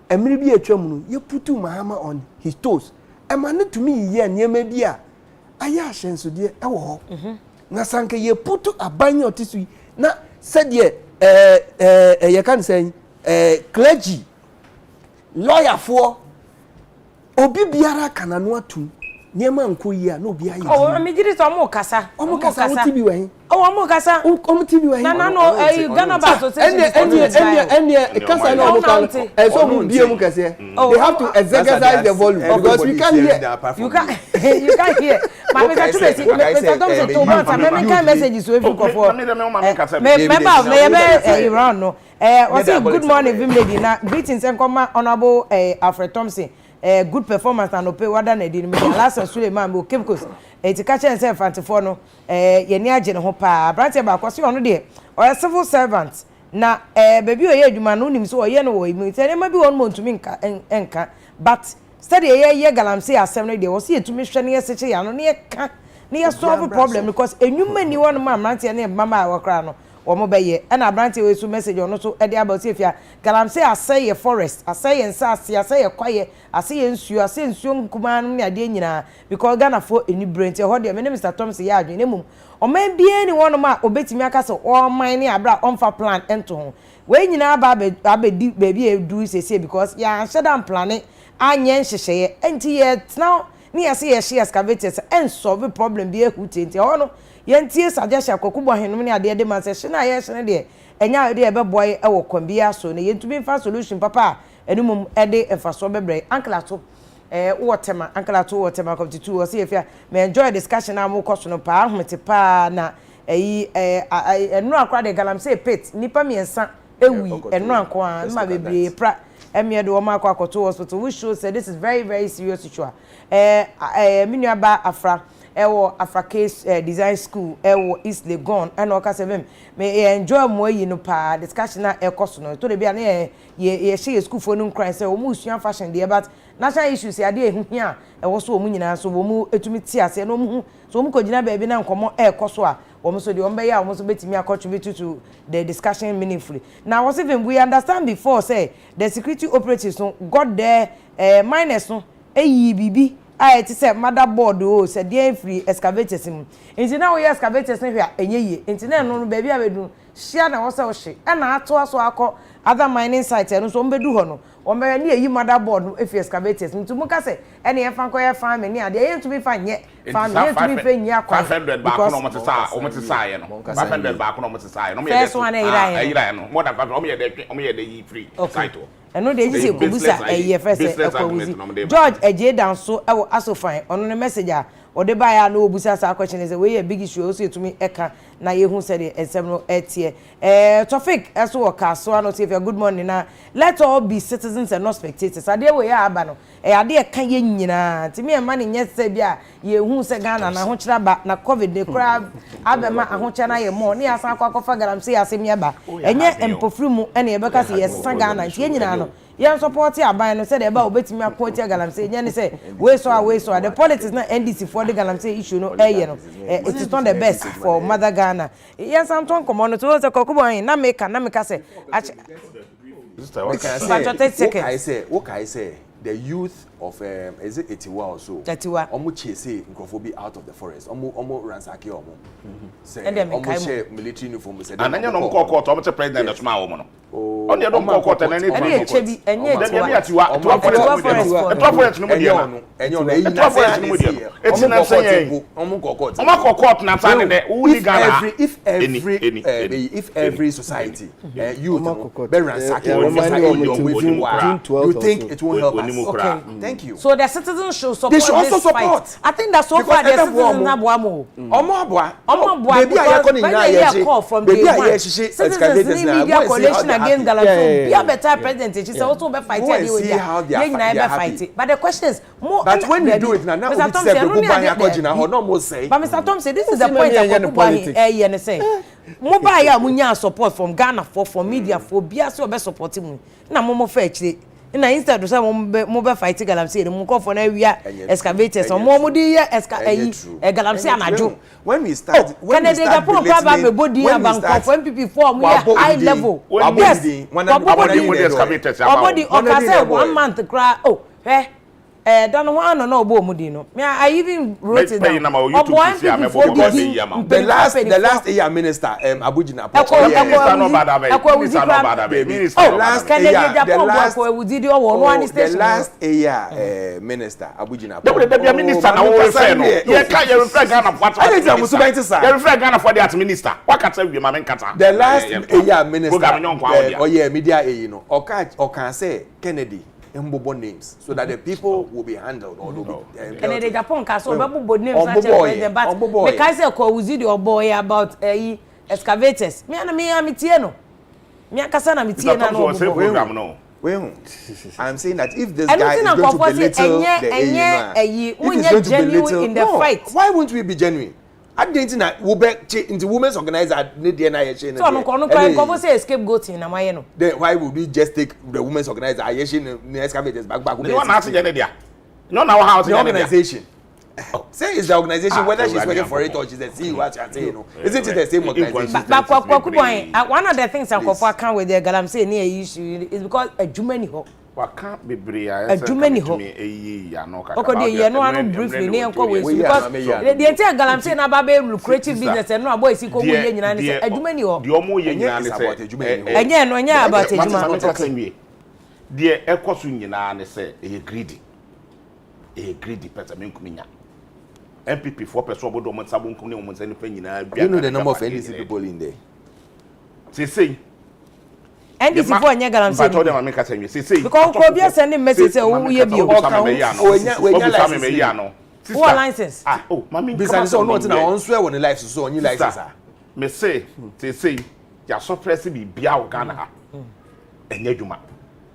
emiri bi atwam no ye put to mahama on his toes e man to me ye niema bi a aya ahyenso de e wo ho na sanke ye put to abanyo tisu na said ye ye kan say clergy lawyer for obi biara kana no atum niema nko yi a no obi ayi. Oh, me gidi so mo kasa. Omo kasa wo tibi wen. Oh, omo kasa. Omo tibi wen. Na no Ghana Bar Association. Any kasa no omo kan. E so mo bie mu kase. They have to exercise the volume because we can't hear. You can't hear. Ma me say Mr. Thompson to want me can messages we fit for. Remember me Iran no. Was good morning Vim lady na greetings and come honorable Alfred Thompson. Good performance and ope wada na edin me last Suleiman mo kemkos etikache nse fantifo no ye ni age ne ho pa branch ba kwase ono de o civil servant na baby oye adwuma no nim so oye no wo imi tene ma bi won mo ntumi enka but study ye Galamsey asem no de wo se etumi hwe ne ye seche ya no ne ye ka ne ye solve problem because enwuma ni won ma branch ne mama a wokra no omo beye e na abrante we so message ono so e dey about efia galamsey asay forest asay nsase asay kwaye asay nsuo nkuma no ne ade nyina because Ghana for any brain te ho de me Mr. Thompson ya adwen nemum oman bie ni wonom a obetimi aka so o man ne abra onfa plan ento ho we nyina abedi baby edu sese because ya shedam plan anye nhyehyeye enti ye now ni yase ye share excavators and solve problem bi ehute enti ho no ye ntie suggestion akokubọ henum ne ade de man se hye na ye hye ne de enya de ebeboy e wo kwambia so ne ye ntumi fa solution papa enumum e de enfaso bebre anklato wotema anklato wotema committee 2 o se efia me enjoy discussion am ko so no pa ahmete pa na enu akra de galamsey pit nipa miensa ewi enu anko a ma bebre pra emiedo o ma akoto hospital which shows that this is very very serious issue minuaba afra ewo Afra Case Design School ewo East Legon and o ka se me enjoy mo yi no pa discussion na ekoso no to de bia na ye share school for no cry say o mu suan fashion there but national issues ya de ehu hia ewo so o mu nyina so o mu etumi ti ase no mu so o mu ko gina ba bi na nkomo ekoso a o mu so de o mbe ya o mu so betimi contribute to the discussion meaningfully now was even we understand before say the security operatives no got there minus no eyi bibi it say motherboard o say dey free excavators mu enti na we excavators na hwa enyeye enti na no baby abedu hia na wo say wo hye e na ato aso akọ other mining sites no so mbedu ho no wo mbe na eyi motherboard no efi excavators ntu mu ka say e na ye fan ko ye fan me ni ade ye ntu bi fan nye fan ye ntu bi fan nye akọ 500 ba ko no mo te sa ye no 500 ba ko no mo te sa ye no me ye first one ayira no more than 500 o me ye de yi free site o eno de ji se kobusa first ekwuzi George eje danso ewo asofan ono ne message a ode ba ya na obusa sa question is we big issue o so etumi eka na ye hu se de ensem no etie Tofik eso wo kaso ano say good morning na let all be citizens and not spectators ade we ya aba no ade ka ye nyina timi e ma ne nyese bia ye hu se Ghana na ho kira ba na covid de kra abema aho kira na ye mo ne asa akwa galamsey asemi aba enye empofru mu ene ye beka se ye san Ghana tie nyina no ye support aban no say de ba obetimi akoti galamsey nye ne say we so the politics na NDC for the galamsey issue no no it is not the best for mother Ghana yes am ton komo no to say kokubon na meka say what I say the youth of is it 81 or so omo chase nkofo out of the forest omo ransake omo say omo share military uniform say ananya no mko omo che president that ma omo no on dey don mko na ni enye forest no mo dey enye no eyi na forest no mo dey eti na say omo court na plan de uli Ghana if every society youth be ransake you think it will help us? Okay, thank you. So the citizens should support. They should also support. Fight. I think that so far the citizens na boamo. Omo baby I call citizens media coalition against Galamsey. Be a better president. She say also be fight here with you. Fight. But the question is more. But when you do it now we say go buy akojina ho no mo say. But Mr. Thompson, this is the point of politics. Say mobile ya munya support from Ghana for media for bia so be support mu. Na mo fa akire. Na instead of say mo be fight Galamsey mo ko for na wia excavators mo di ya Galamsey anajo when we start when MPP for mo high level yes body o say 1 month cry don't want no omudi no me I even wrote it down the last year minister Abujina the last year minister Abujina the minister na we refer no ye ka ye refer Ghana for the minister wakata wi ma men kata the last year minister media no oka say Kennedy mbobo names so that the people will be handled or will be and the Japan ka so mbobo names na president but because say ko uzidi oboy about excavators me tie no me akasa na me tie na no program no I'm saying that if this guy is going to belittle the genuine in the fight why won't we be genuine? I didn't know into women's organizer need the NIH. So no say scapegoating na why no. Then why would we just take the women's organizer IH excavators back? No one has there. No now house the organization. Say it's the organization, whether she's working for it or she's the CEO, what you're saying, isn't it the same organization? But one of the things I'm going to account with the Galamsey near issue is because a Jumani ho. What can't be brave? A Jumani ho. Okay, you know, briefly, near because the entire Galamsey na babe lucrative business and no boy see ko we yen na say a Jumani ho. The omo yen na say about a Jumani. Enye no nya about a Jumani. The ekosu nyina na say e greedy. A greedy person me nkuminya. MPP 4% obodo mo sabo nkum ne mo nsa ne fa nyina bia. You know the number of NDC people in there. Say NDC for anya Galamsey. But all them make us say because ko bia send message say wo ye bi o ka license. Oh mami business so not na on swear won life so on license ah. Me say ya suppress bi bia o Ghana ha. Enya dwuma.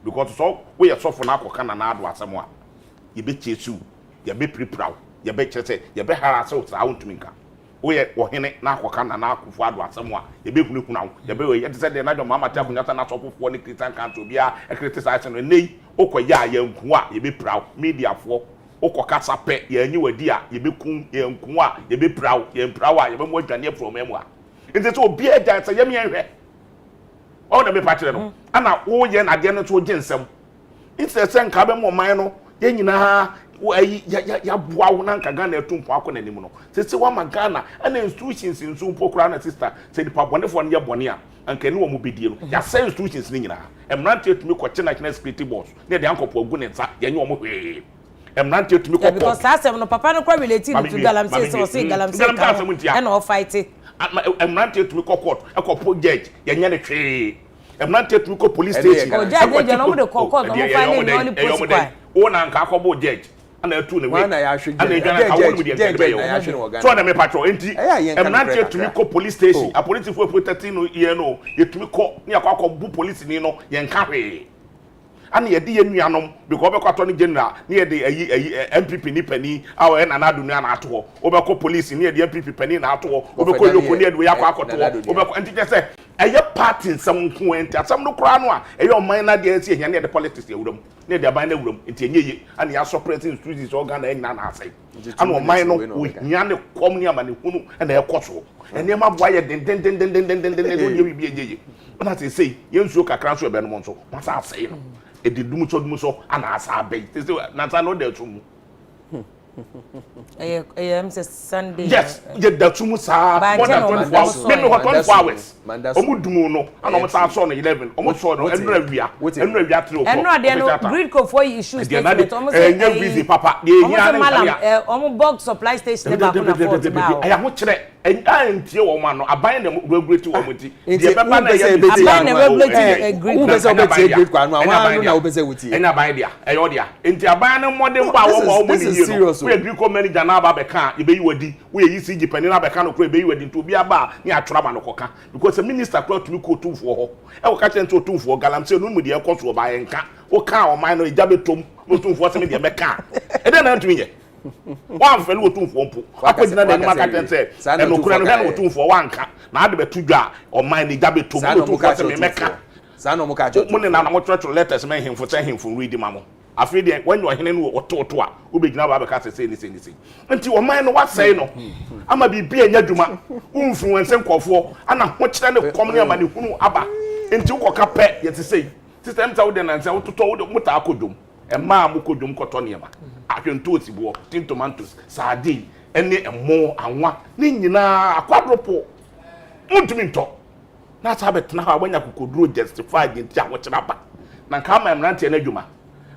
Because so we ya sofo na akoka na ado asem a ye be chesu, ye be preparaw, ye be chese, ye be harass o sa wontumi nka. We ohene na akoka na akofo ado asem a ye be hunahuna wo, ye be we ye say de na dwuma amata akunyata na sofofo ne Christian council bia e criticize no nei okoya ye nku a ye be praw media fo okokasa pe ye anyi wadi a ye be kun ye nku a ye be praw ye praw a ye be mo adwane from emu a nti so obi agya say ye me enhwe all the me patire no ana wo ye na de no to ginsem inse se nka be mo man no ye nyina ya boa wo na nka Ghana etumpo akọ na nim no se wa ma Ghana ana institutions nso pokura na sister se di pabonefo no ye bone a anka ni wo mo bedie no ya se institutions ni nyina emrante etumi ko che national security boss na de ankopo agu ne nsa ye nye wo mo hwe emrante etumi ko because asem no papa no kwa relate to Galamsey so say Galamsey and all fight emrante etumi ko court akopo judge ye nye ne hwe emrante etumi ko police station o judge je no mo de court no mo find no only police kwa o na nka akobo judge ana etu ne we ana ya hwe ana edwana ka wonu de nkebe yo so na me patrol enti emnante etumi ko police station a police for protecting no ye no yetumi ko ne akwa bu police ni no ye nka hwe ana ye de ye nuanom because obekọ attorney general ne ye de MPP ni pani awo na na dunu na ato obekọ police ne ye de MPP pani na ato obekọ yoko ne ye de yakọ akoto obekọ enti je say eye party nsam nko enti asam no kura no a eye oman na de esi ehia ne de politics ewuram ne de aban na ewuram enti enye ana ya suppressing institutions organ na enya na asai ana oman no ohia ne kom ne amane hunu na ekoso ene ma boa ye den ye bi enye na say ye nsuo kakra nso ebe no nso masa asai no edi dum so ana asa abei say na ta no de tum am say Sunday yes ye da tum sa more than 24 hours maybe 24 hours omu dum no ana omu sa so no 11 omu so no enra wia 3 enra de no grid co for issue statement omu say enya busy papa de ehia na omu box supply station ba ko na fort ba aya ho kire entie wo ma no aban na regulate wo muti de beba na ye aban na regulate grid wo be say obeti grid kwa no awon na wo be say wuti enya aban dia eyo dia enti aban na modern ba wo mo ni you we agree ko manager na ba be kan e be yi wadi we yi CG pani na be kan no ko e be yi wadi nto bia ba ni atwora ba no koka because the minister kro tumi ko tumfo ho e wo ka che nto tumfo Galamsey no mu de e koso ba ye nka wo ka o man no e jabe tom no tumfo se me de be kan e de na ntumi ye wan fele otumfo mpo akodina na nima ka tense e no kura no hwe no otumfo wanka na ade betu dwa o man ni jabe tom otumfo se me meka sa no mo ka cho mo ne na mo trotro letters me hemfo se hemfo read mamo afre de when you hene no ototo a obegina ba be ka se ni nti o man no wasai no ama bibia nya dwuma influence nkofo ana ho kire ne kom ne ama ne hunu aba nti ukoka pe yete sei system ta wo de na nse wo toto wo muta akodum ema amukodum koto ne ma ahwento osibo tin tomatoes sardine ene emo anwa ne nyina akwadropo muntumi nto na ta betena ha wanya kokoduro justified nti awo kire aba na nka ma emrante na adwuma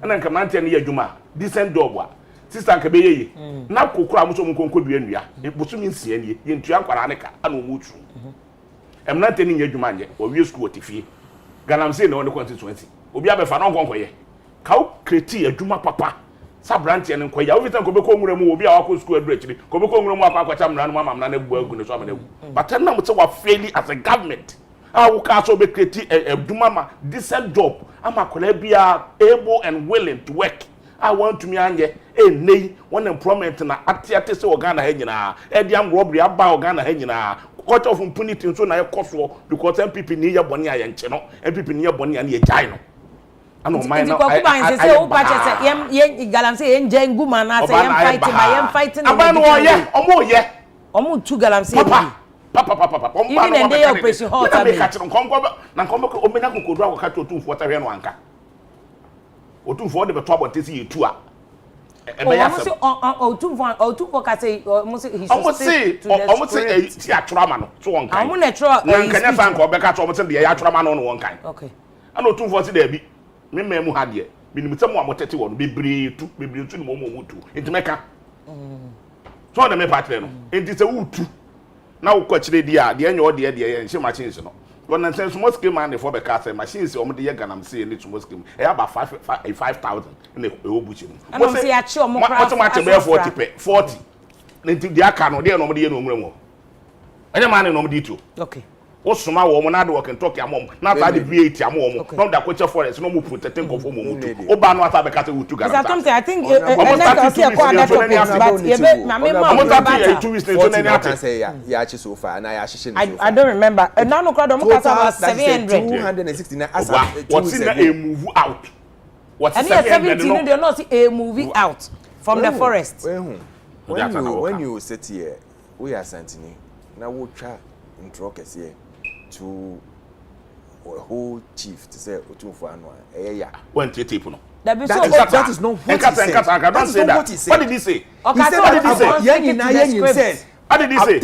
na nka emrante na adwuma decent job a sister nka be yeye na kokura amuso mu konkodua nua ebusumi nsia nie ye ntua nkwara ne ka ana omutu emrante ni adwuma anye o wie school otifie Galamsey na won constituency obi abefa na nkonkoye ka o kreti adwuma papa sabrante ne nkoya obi tan ko be ko nwura mu obi a wako school adura chiri ko be ko nwura mu akwacha mra no mama na bu agu ne so amana agu but na mo say wa fairly as a government how ka so be kreti adwuma ma decent job ama kola bia able and willing to work I want to me anye nei one employment na atiate se Ghana ha nyina e dia robbery aba Ghana ha nyina court of impunity so na e koso because MPP ni ye boni aye nche no MPP ni ye boni na ye jai no ano man na I say o pa che say galamsey yen jengu man na say yen fighting abano ye omo two galamsey papa even in the operation hall ta be catch na nkombo ko omena kokodu akọ catch otumfo ta hwe no anka otumfo de beto abonte si yetu a ebe ya se otumfo ka say omo say he should stay to the omo say ti atwrama no to won kan omo na tro na nkanya fan ko be catch omo say de ya atwrama no won kan okay ana otumfo si da bi me mu ha de binim tem wa motete wo no bebre tu no mo tu entimeka so na me patre no enti se wutu na wo kwachire di a de enyo de ye nche machines no won nse small scale man dey for be car say machines o mo de ye ganam say ni small scale e aba 5000 na e obuchi no mo say ya chi o mo craft mo te be 40 enti de aka no de no mo de ye no omre mo ene man no mo di tu okay wo soma wo mo na de wo Kentucky amom na ta de V8 amom no da kwacha forest no mo protecting go for mo mutu o ba no ata be ka say wutu ganam I think let's see ko that but ye be ma me ma about 2 weeks so na ni ata say ya chi so far na ya hihye I don't remember now no crowd mo kasa about 700 269 as what's in a move out what's and 70 no they not see a movie out from the forest when you sit here we are santini na wo twa intro kese to a whole chief to say otumfo anu ya when people no that is not what he said. Don't say that. What did he say? What did he say? What did he say?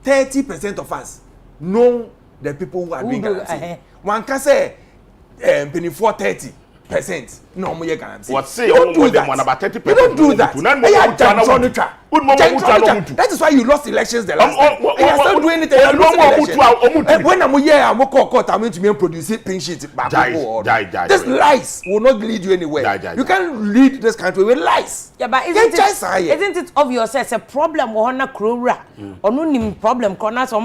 30% of us know the people who are doing Galamsey. One can say, penny for 30%. No more Galamsey. What say? Don't do that. You don't do that. That is why you lost elections the last time. You are still doing it. When I'm here, I'm going to produce pink sheet. These lies will not lead you anywhere. You can't lead this country with lies. Yeah, but isn't it obvious? It's a problem. Or no problem. Corners or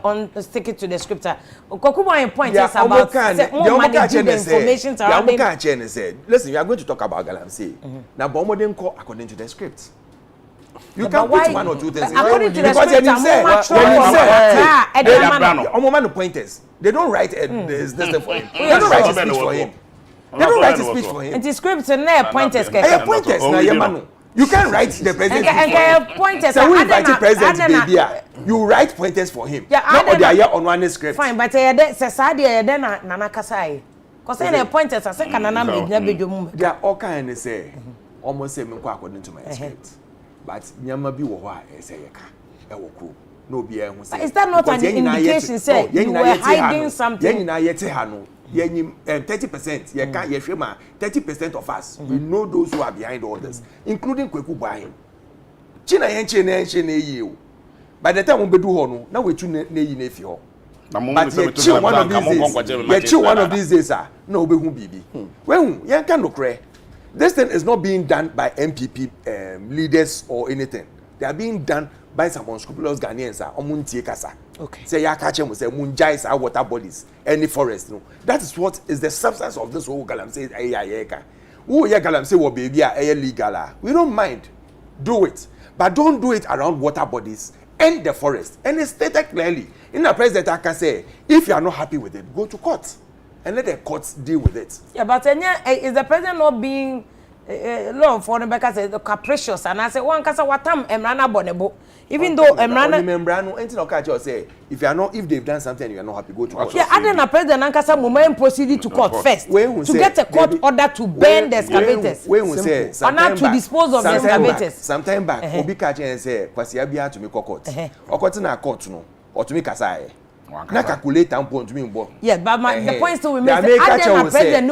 on stick it to the scripture. Kokuma point is about the information surrounding. Listen, we are going to talk about Galamsey. Now, Bomo didn't call according to the script. You can put one or two things according to the script. Pointers. They don't write this thing for him. They don't write a speech for him. They don't write a speech for him. And the script and pointers. Pointers. You can't write the president. And pointers. So we invite the president baby. You write pointers for him. Not they are here on one script. Fine, but then Nana Kasai. Because the pointers are second Nana Bedroom. They are all kind of say almost same according to my script. But nyama bi wo ho a say yeka e wo kro no bia hu say is that not an indication say you were hiding something yen na yete ha no yen 30% ye ka ye hwema 30% of us we know those who are behind all this including Kweku Buahin china yen che na yi o by the time we bedu ho no na wetu na yi na fi ho but one of these days na obehu bibi when yen kan no kre. This thing is not being done by MPP leaders or anything. They are being done by some unscrupulous Ghanaians. Okay. Say ya catch them, say munjais our water bodies, any forest. No, that is what is the substance of this whole Galamsey. Who ya Galamsey will be illegal. We don't mind, do it, but don't do it around water bodies and the forest. And it's stated clearly in the president. I can say, if you are not happy with it, go to court. And let the courts deal with it. Yeah, but is the president not being law for the because the capricious? And I say, one kasa watam emrana bonebo. Even though emrana membrano, anything okay, just say if they've done something you are not happy, go to court. Yeah, and then the president ankasa moment proceeded to court first to get a court order to burn the excavators. When we say or not to dispose of the excavators. Sometime back, Obi catch and say, "Kwasi abia to me court." Or court na court no, or to me kasa. Na calculate and point to me bo. Yeah, but the point still remains. President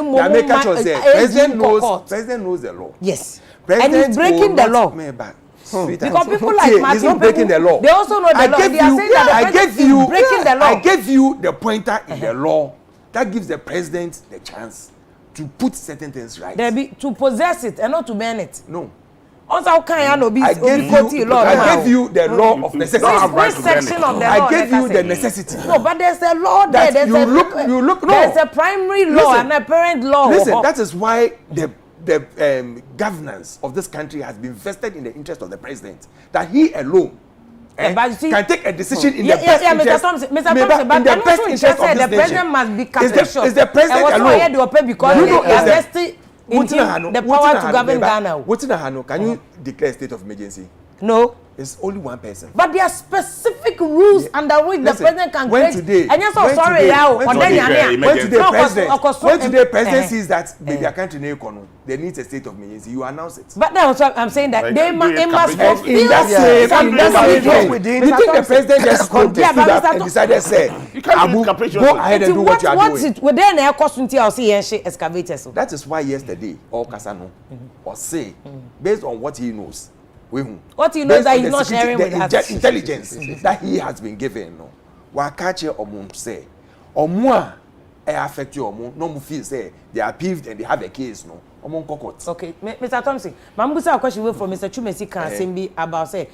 knows the law. Yes. President and he's breaking the law. Because people like Martin, he's not breaking the law. They also know the law. They are saying that the president is breaking the law. I gave you the pointer in the law that gives the president the chance to put certain things right. To possess it and not to ban it. No. Also, how can I not be? I gave you the law of necessity. Which section of the law? I gave you the necessity. No, but there's a law there. There's you look. No. There's a primary law and a parent law. Listen, that is why the governance of this country has been vested in the interest of the president. That he alone can take a decision in the best interest. Mr. Thompson, but the best interest of the president must be capricious. Is the president alone? Because invested in the power to govern Ghana. What's in a Hano? Can you declare state of emergency? No. It's only one person. But there are specific rules under which the president can create. And you're so sorry now. When today president sees that maybe a country they need a state of emergency, you announce it. But that's what I'm saying, that they must fulfill in that same way. You think the president just stood up and decided, say, go ahead and do what you are doing. Within the cost I'll see excavators. That is why yesterday, all Kasano or say, based on what he knows. What he knows that he's not sharing with us. Intelligence that he has been given. No, Wakache Omun say, Omwa affect you Omun. No, feel say they are peeved and they have a case. No, Omon Kokot. Okay, Mr. Thompson, Mambusa question from Mr. Chumesi can say about say,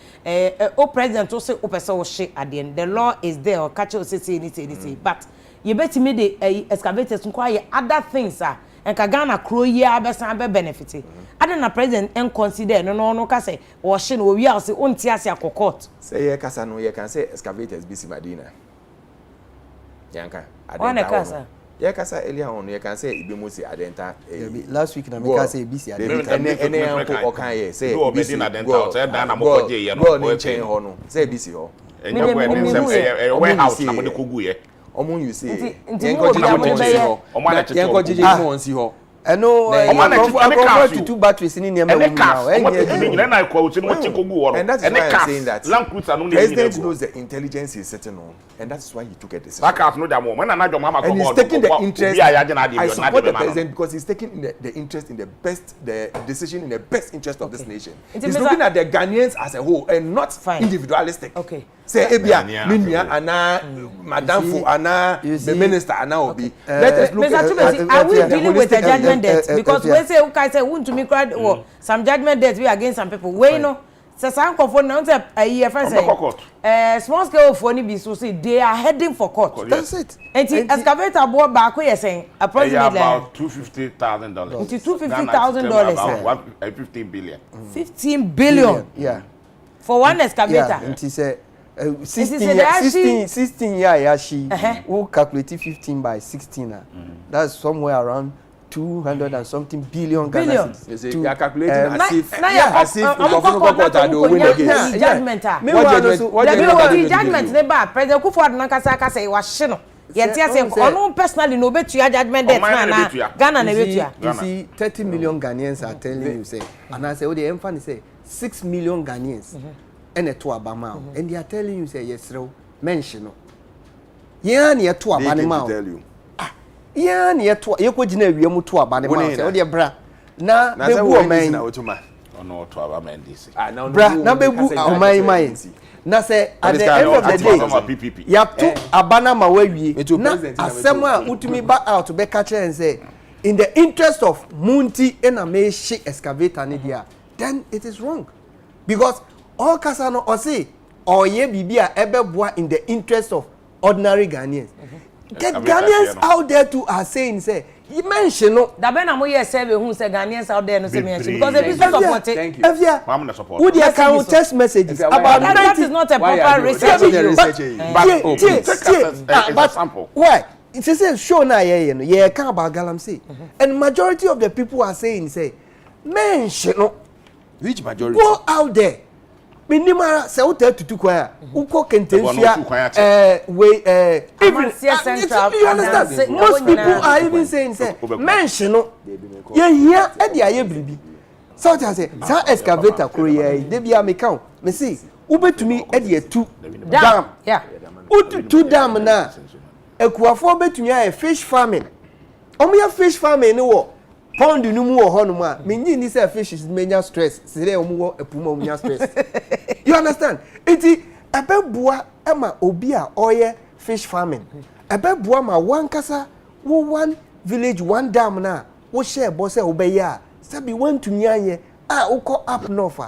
president also open shit at the end. The law is there or catch us say anything, but you bet me the excavators require other things and Kagana crew ya benefit. I don't know president and consider no kase or shin we are say on tiasia kokot. Say Kasano, you can say excavators BC Madina. Yanka. One casa. Yakasa earlier on, you can say Ibimusi Adenta. Last week, I make say BC Adenta. Any uncle or can say Medina Adenta, say Dana Mokoje, and chain Hono, say BC or. And you went a warehouse, somebody Kuguye. Omun you say, I know I to 2 batteries in India. And that's why I'm saying that President knows the intelligence is sitting on, and that's why he took a decision. And he's taking the interest. I support the president because he's taking the interest in the decision in the best interest of this nation. He's looking at the Ghanaians as a whole and not individualistic. Okay. Say Ebia, Minya, Anna, Madame Fu, Anna, the minister, Anna Obi. Let us look at. Are we dealing with a judgment debt? Because we say, okay, say, want to make some judgment debt we against some people. We know. So some for now say a year first say small scale for any business they are heading for court. That's it. And excavator board back we are saying approximately about $250,000. Into $250,000. About 15 billion. 15 billion. Yeah. For one excavator. Yeah. And he said 16 years who calculated 15 by 16 that's somewhere around 200 and something billion. You see, you are calculating as if win against judgment. Judgment never. President Kufuor Nankasa say was shino. Yet say personally no bet your judgment debt Ghana na bet you see 30 million Ghanaians are telling you say and I say oh the emphasis say 6 million Ghanaians and a to Abama and they are telling you say yes ro mention no. Yeah near to Abama tell you. Yeah, near to you could never mu to Abama. Oh, dear bra. Na bebu man. No to Abama DC. Bra, na bebu my mind. Na say at the end of the day, you have to Abana Mawewi. Na asema utumi back out to be catcher and say, in the interest of Munti and a may shake excavator nidia, then it is wrong. Because all Kasano or say, or ye bibia ebe in the interest of ordinary Ghanaians. Get Ghanaians out there too are saying, say, you mention no. That when I'm here survey who say Ghanaians out there no say mention because they business support it. Thank you. Would you account text messages about that is not a proper research. But why? It says show na yeah can about Galam say. And majority of the people are saying say mention no. Which majority? Go out there. Minimara se o te tutu kwa uko kentensia even you understand most people are even saying say mention no ye here e dia ye bribi so I say sa excavator koye dey bia me count me see ubetumi e dia tu dam yeah two dam na ekuafo betumi a fish farming omo fish farming ni wo pond nu mu wo hono ma me nyi ni say fish is mania stress say omo wo epuma omo stress. You understand? Iti ebebua ema obi a oye fish farming. Ebebua ma one kasa wo one village one dam na wo share bo say obeya. Sabi want to nyanye uko up north.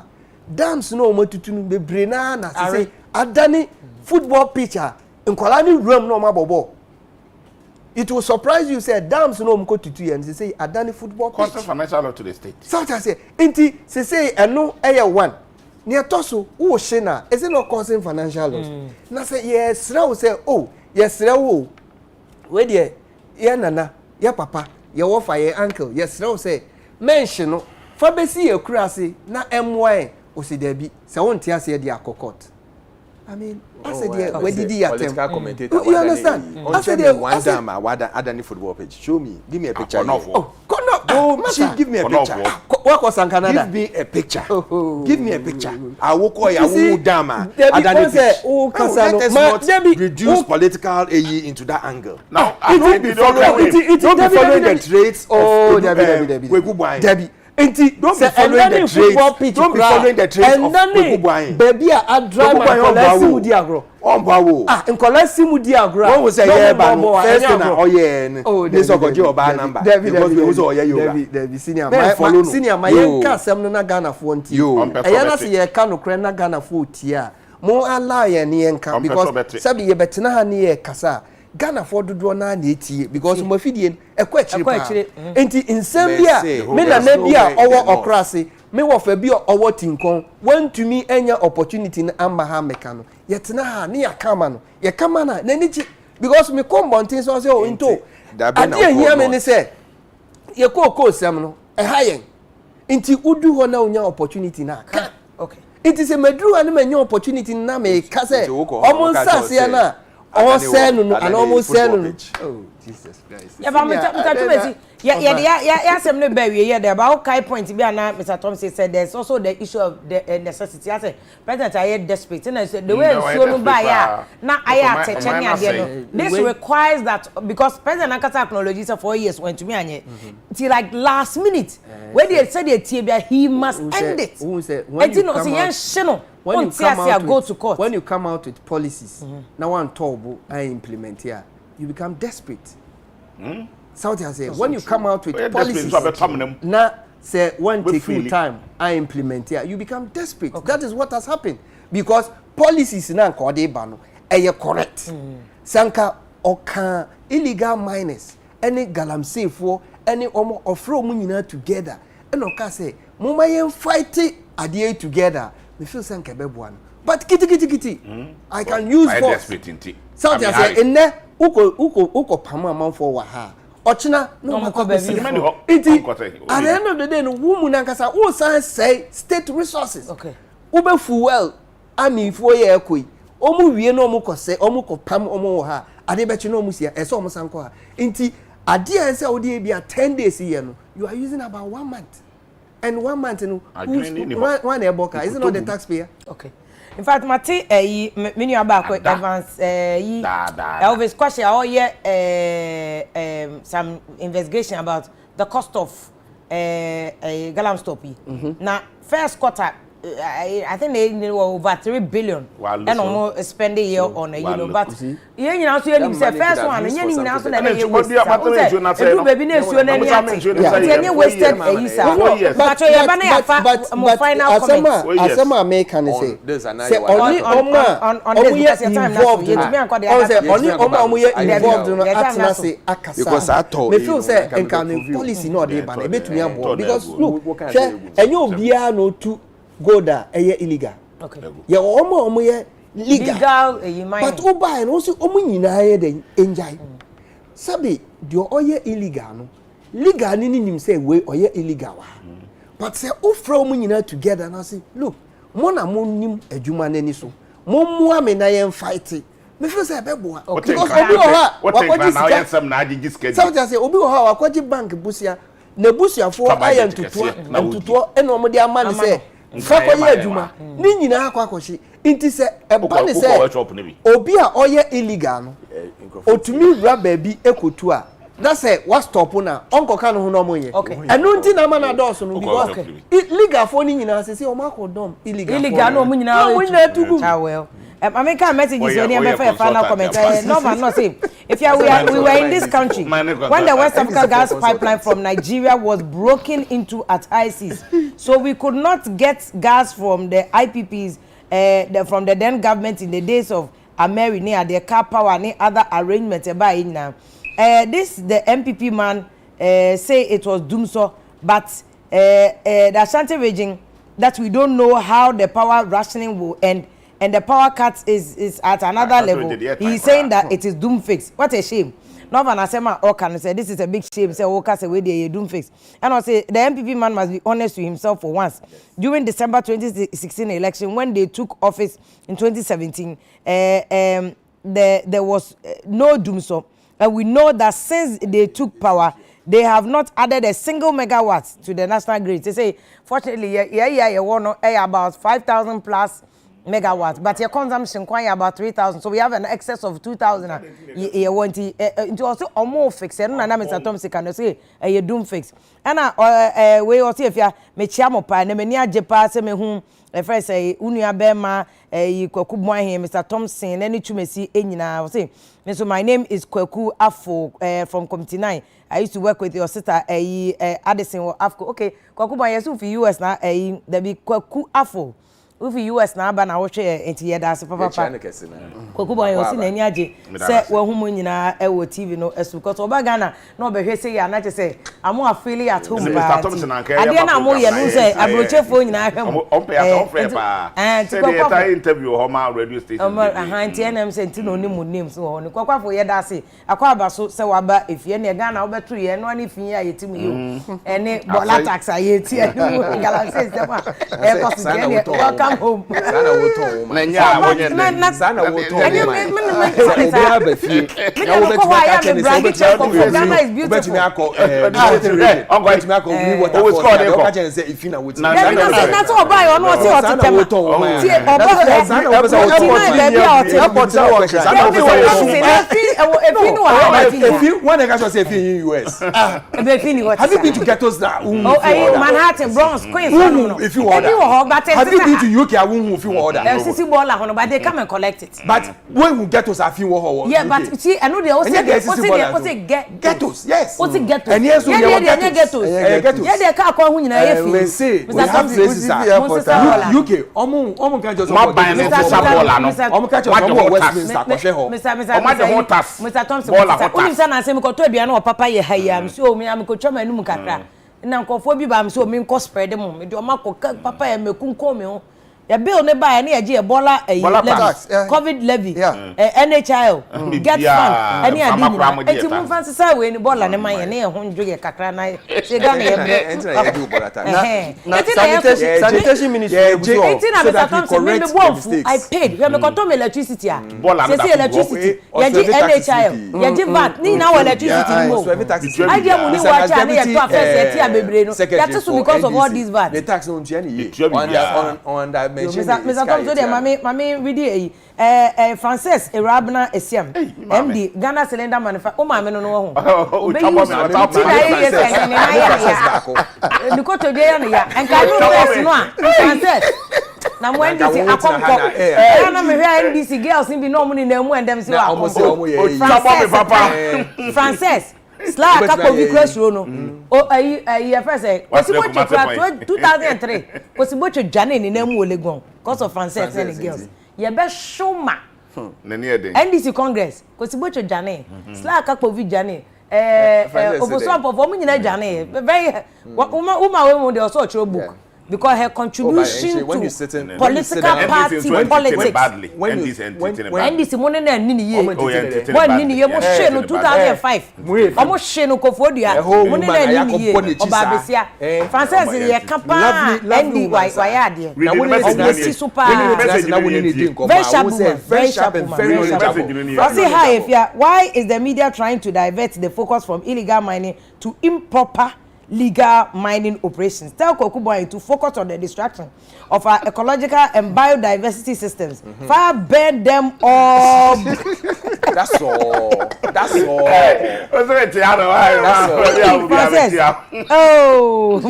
Dams no matutunu bebre na say adani football pitcher nkola ni room no ma bobo. It will surprise you say dams no mko tutu and say adani football pitch. Cost financial to the state. So I say inti say eno eye one near toso who shena is it not causing financial loss na say yes raw say oh yes raw we there ya nana ya papa ya wofa ya uncle yes raw say mention no fa besi ya kurase na my osidabi say won tia say dia kokot I mean, I said, yeah, where did he attend? You understand? I said, yeah, one time, Adani football page. Show me, give me a picture. Oh, no, give me a picture. What was in Canada? Give me a picture. Give me a picture. I will call you Dama. Adani page. Let us not reduce political AE into that angle. Now, don't be following the traits of Debbie. Don't be following the trades. Don't be following the trades of Wekubuayin. Baby, I drive my Nkolesi Mudi agro. Ombawo. Nkolesi Mudi agro. One will say yeah, but first thing na oye. Oh, this ogoji oba number. Because we also oye yoga. Debbie senior, my yenka sem no na Ghana for nti. Eya na se ye ka no kre na Ghana for tia. Mo allow ye ni yenka because sabi ye betina ha ni ye kasa. Ghana for dodo na etie because mo fidie ekwa chire enti nsambia me na na bia owo okrase me wo fa bia owo tinkon wantumi enya opportunity na amba ha meka no yetena ha ne yakama no yakama na nichi because me come bontin so say o into ade hia me ne say ye ko sem no ha yen enti udu ho na onya opportunity na ka okay enti se medru ane menya opportunity na me ka say omo nsase na all senu and almost senu. Oh Jesus Christ. Yeah, but Mr. Yeah, some no bury here there. But okay, point to be na Mr. Thompson said there's also the issue of the necessity. I said, President, I hear desperate. And I said the way so no buy ya. Now I this requires that because President Nakata acknowledges for 4 years went to me and till like last minute when they said he must end it. Who said when you when you come out with policies, now one tobo I implement here, you become desperate. South say when you come out with policies, now say one taking time I implement here, you become desperate. Okay. That is what has happened because policies now called bano are correct. Sanka oka illegal miners, any galamsey for any omo ofro munina together, and oka say muma fight adhere together. Me feel sanka bebuano. But kitty. I can use force. South say in there uko pama man for waha. Ochina no makobe. Iti at the end of the day no woman ankasa wo san say state resources. Okay. Ube fuel ami for ye ekoi. Omu wie no omu kose, omu ko pam omu ha. Ade bechi no omu sia, eso omu sanko ha. Inti ade an say odi e bia 10 days here no. You are using about 1 month. And 1 month no. One eboka, is it not the taxpayer? Okay. In fact, Mati, menu about advance, Elvis question, some investigation about the cost of galam stoppy. Now, first quarter, I think they were over 3 billion and almost spend a year on a year. But you know, so you say first one, and you know, so that you wasted but you have final comment. As a American say only involved because I told me feel say and policy no dey ban e betumi abo because look enyo bia no to go there illegal. Okay. Yeah, omo ye legal but who buy no so omo nyina ye den enjai. Sabi dio oye illegal no. Legal ni nim say we oye illegal wa. But say who from omo nyina together na say look, mo na mo nim adwuma nani so. Mo mua me na ye fight. Me feel say bebo ha. Because obi o ha wakwaji na yen sam na agigi schedule. So just say obi o ha wakwaji bank busia na busiafo ayen tutuo eno mo de amane say fako ye adwuma ni nyina akwakohye nti se eba ne se obi a oye illegal no otumi wura baabi ekotu a na se wa stop na onkoka no ho no moye eno nti na ma na dose no because illegal for ni nyina se o ma ko dom illegal no mo nyina tugu well I make a message is only a final comment. No, man, not say. If we were in this country when the West Africa gas pipeline from Nigeria was broken into at ICs, so we could not get gas from the IPPs, from the then government in the days of Ameri near the car power and other arrangements by in now. This the MPP man say it was doomso, but the Ashanti region that we don't know how the power rationing will end, and the power cut is at another level. He's saying that it is doom fixed. What a shame. No one has said this is a big shame. Say Oka say we dey doom fix. And I say the MPP man must be honest to himself for once. During December 2016 election, when they took office in 2017, there was no doom so. And we know that since they took power, they have not added a single megawatt to the national grid. They say, fortunately, you want about 5,000 plus megawatts, but your consumption quite about 3,000. So we have an excess of 2,000. You want to also more fix. I don't know, Mr. Thompson can say you doom fix. And we also if you me chiamo pa ne me ni ajepa se me hu e first say unua bema Kwaku Boahe Mr. Thompson any tumesi enyina say. So my name is Kwaku Afo from Committee 9. I used to work with your sister Addison or Afco. Okay, Kwaku Boahe so for US na there be Kwaku Afo. If US na aba na wo hwe enti ye da se papa Kwaku Boahe o si na eni age se wo hu mo nyina e wo TV no esu because oba Ghana na obehwe se ya na che se amo afili at home ba ade na mo ye no se abrochefo nyina hwe mo se dey tie interview ho ma radio station enti NM se enti no onimu names ho ni Kwakwafo ye da se akwa aba so se waba efie na Ghana obetu ye no ani fin ya yetimu yo ene bola tax ayeti enu galaxy se ma e kosi ye welcome home sana woto na nya sana woto ya be fie ya wo betu ka che ni se Ghana is beautiful betimi akọ betimi akọ we water for ka che say ifina woto na so oba yo no se otitema ti oba sana wo se airport sana wo se if you one ka say if in US have you been to ghettos now Manhattan Bronx Queens if you order have you been to UK if you order sisi bola hono but they come and collect it but when we ghettos have you yeah but see I know they also ghettos yes what's it ghettos and yes we ghettos yeah they ka akọ hu nyina ye we say we have places UK omo can just ma ban na bola no omo ka just omo Westminster akọhwe ho Mr. Thompson unim sa na se me koto aduane o papa ye hayam so me am ko twama num kakra na nkofo bi ba me so me nko spread mo me de o makọ papa ye mekunko me ho ya bill ne ba na ye bola COVID levy NHIL get fund any adi eti mu fancy say we ni bola ne man ye na ye ho ndwo ye kakra na se ga na ye enter do bola ta na sanitation ministry eti na Mr. Thompson me bo I paid we me koto me electricity say electricity ye ji NHIL ye ji VAT ni na electricity mo I dey mu ni wa cha na ye to affect eti abebre no that is because of all these VAT the tax on tiani on that Mr. Thompson de mami video Frances Erabna Esiam MD Ghana Cylinder Manufacturer o ma me no ho ni ko to de ya na ya enka no press no a Frances na mo NDC akonko na me hwe NDC girls bi no mo ni na mu endem se wa Frances Sla kako vi kwesro no o ayi first say Kosibo chekra 2003 Kosibo chejane ni na mu Olegon because of Frances and the girls ye be shoma na ne eden NDC Congress Kosibo chejane Sla kako vi jane oboso apofo mu nyina jane very uma we mu dey also chiro book because her contribution to political party politics when this money na nini ye when nini ye mo share no 2005 omo share no Kofodia money na nini ye obabesia Frances ye kapa ND wayade na woni si super very sharp say hi if ya why is the media trying to divert the focus from illegal mining to improper legal mining operations? Tell Kwaku Boahe to focus on the destruction of our ecological and biodiversity systems. Fire burn them all. That's all. That's all. Oh.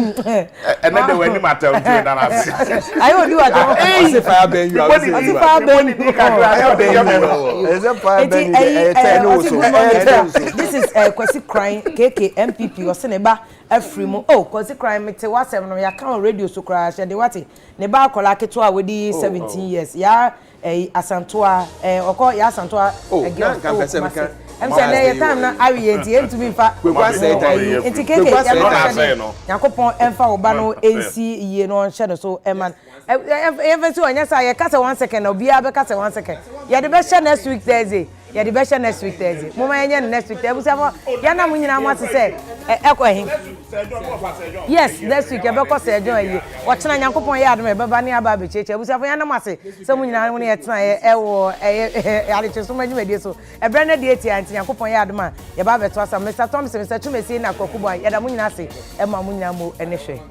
And then when you matter, I will do it. I say fire burn you. I say fire burn you. This is Kwesi crying KK MPP or Seneba Afrimo. Oh, Kwesi crying me te wasem no ya kan radio so crash and the what ne ba akola keto a we di 17 years. Ya asantoa oko ya asantoa girl can person I'm saying time na awie enti entumi fa kwekwa say time enti keke ya no yakopon emfa oba no ensi iye no nhye no so eman even so anya say kasa 1 second obi abe kasa 1 second ya de be share next week Thursday ya de be share next week Thursday mo ma enya next week ebusa ya na mo nyina mo ase say ekwahin yes next week ebe ko say John ayi wo chena yakopon ya adom ebe ba ne aba be cheche ebusa ya na mo ase say mo nyina ne yetena ewo Adekye so madwumedie so ebre na de etia anti yakopon ya adom a ya ba beto asa Mr. Thompson Mr. Chumesi na kwakubo ya da mo nyina ase e ma mo nyina mo ene hwe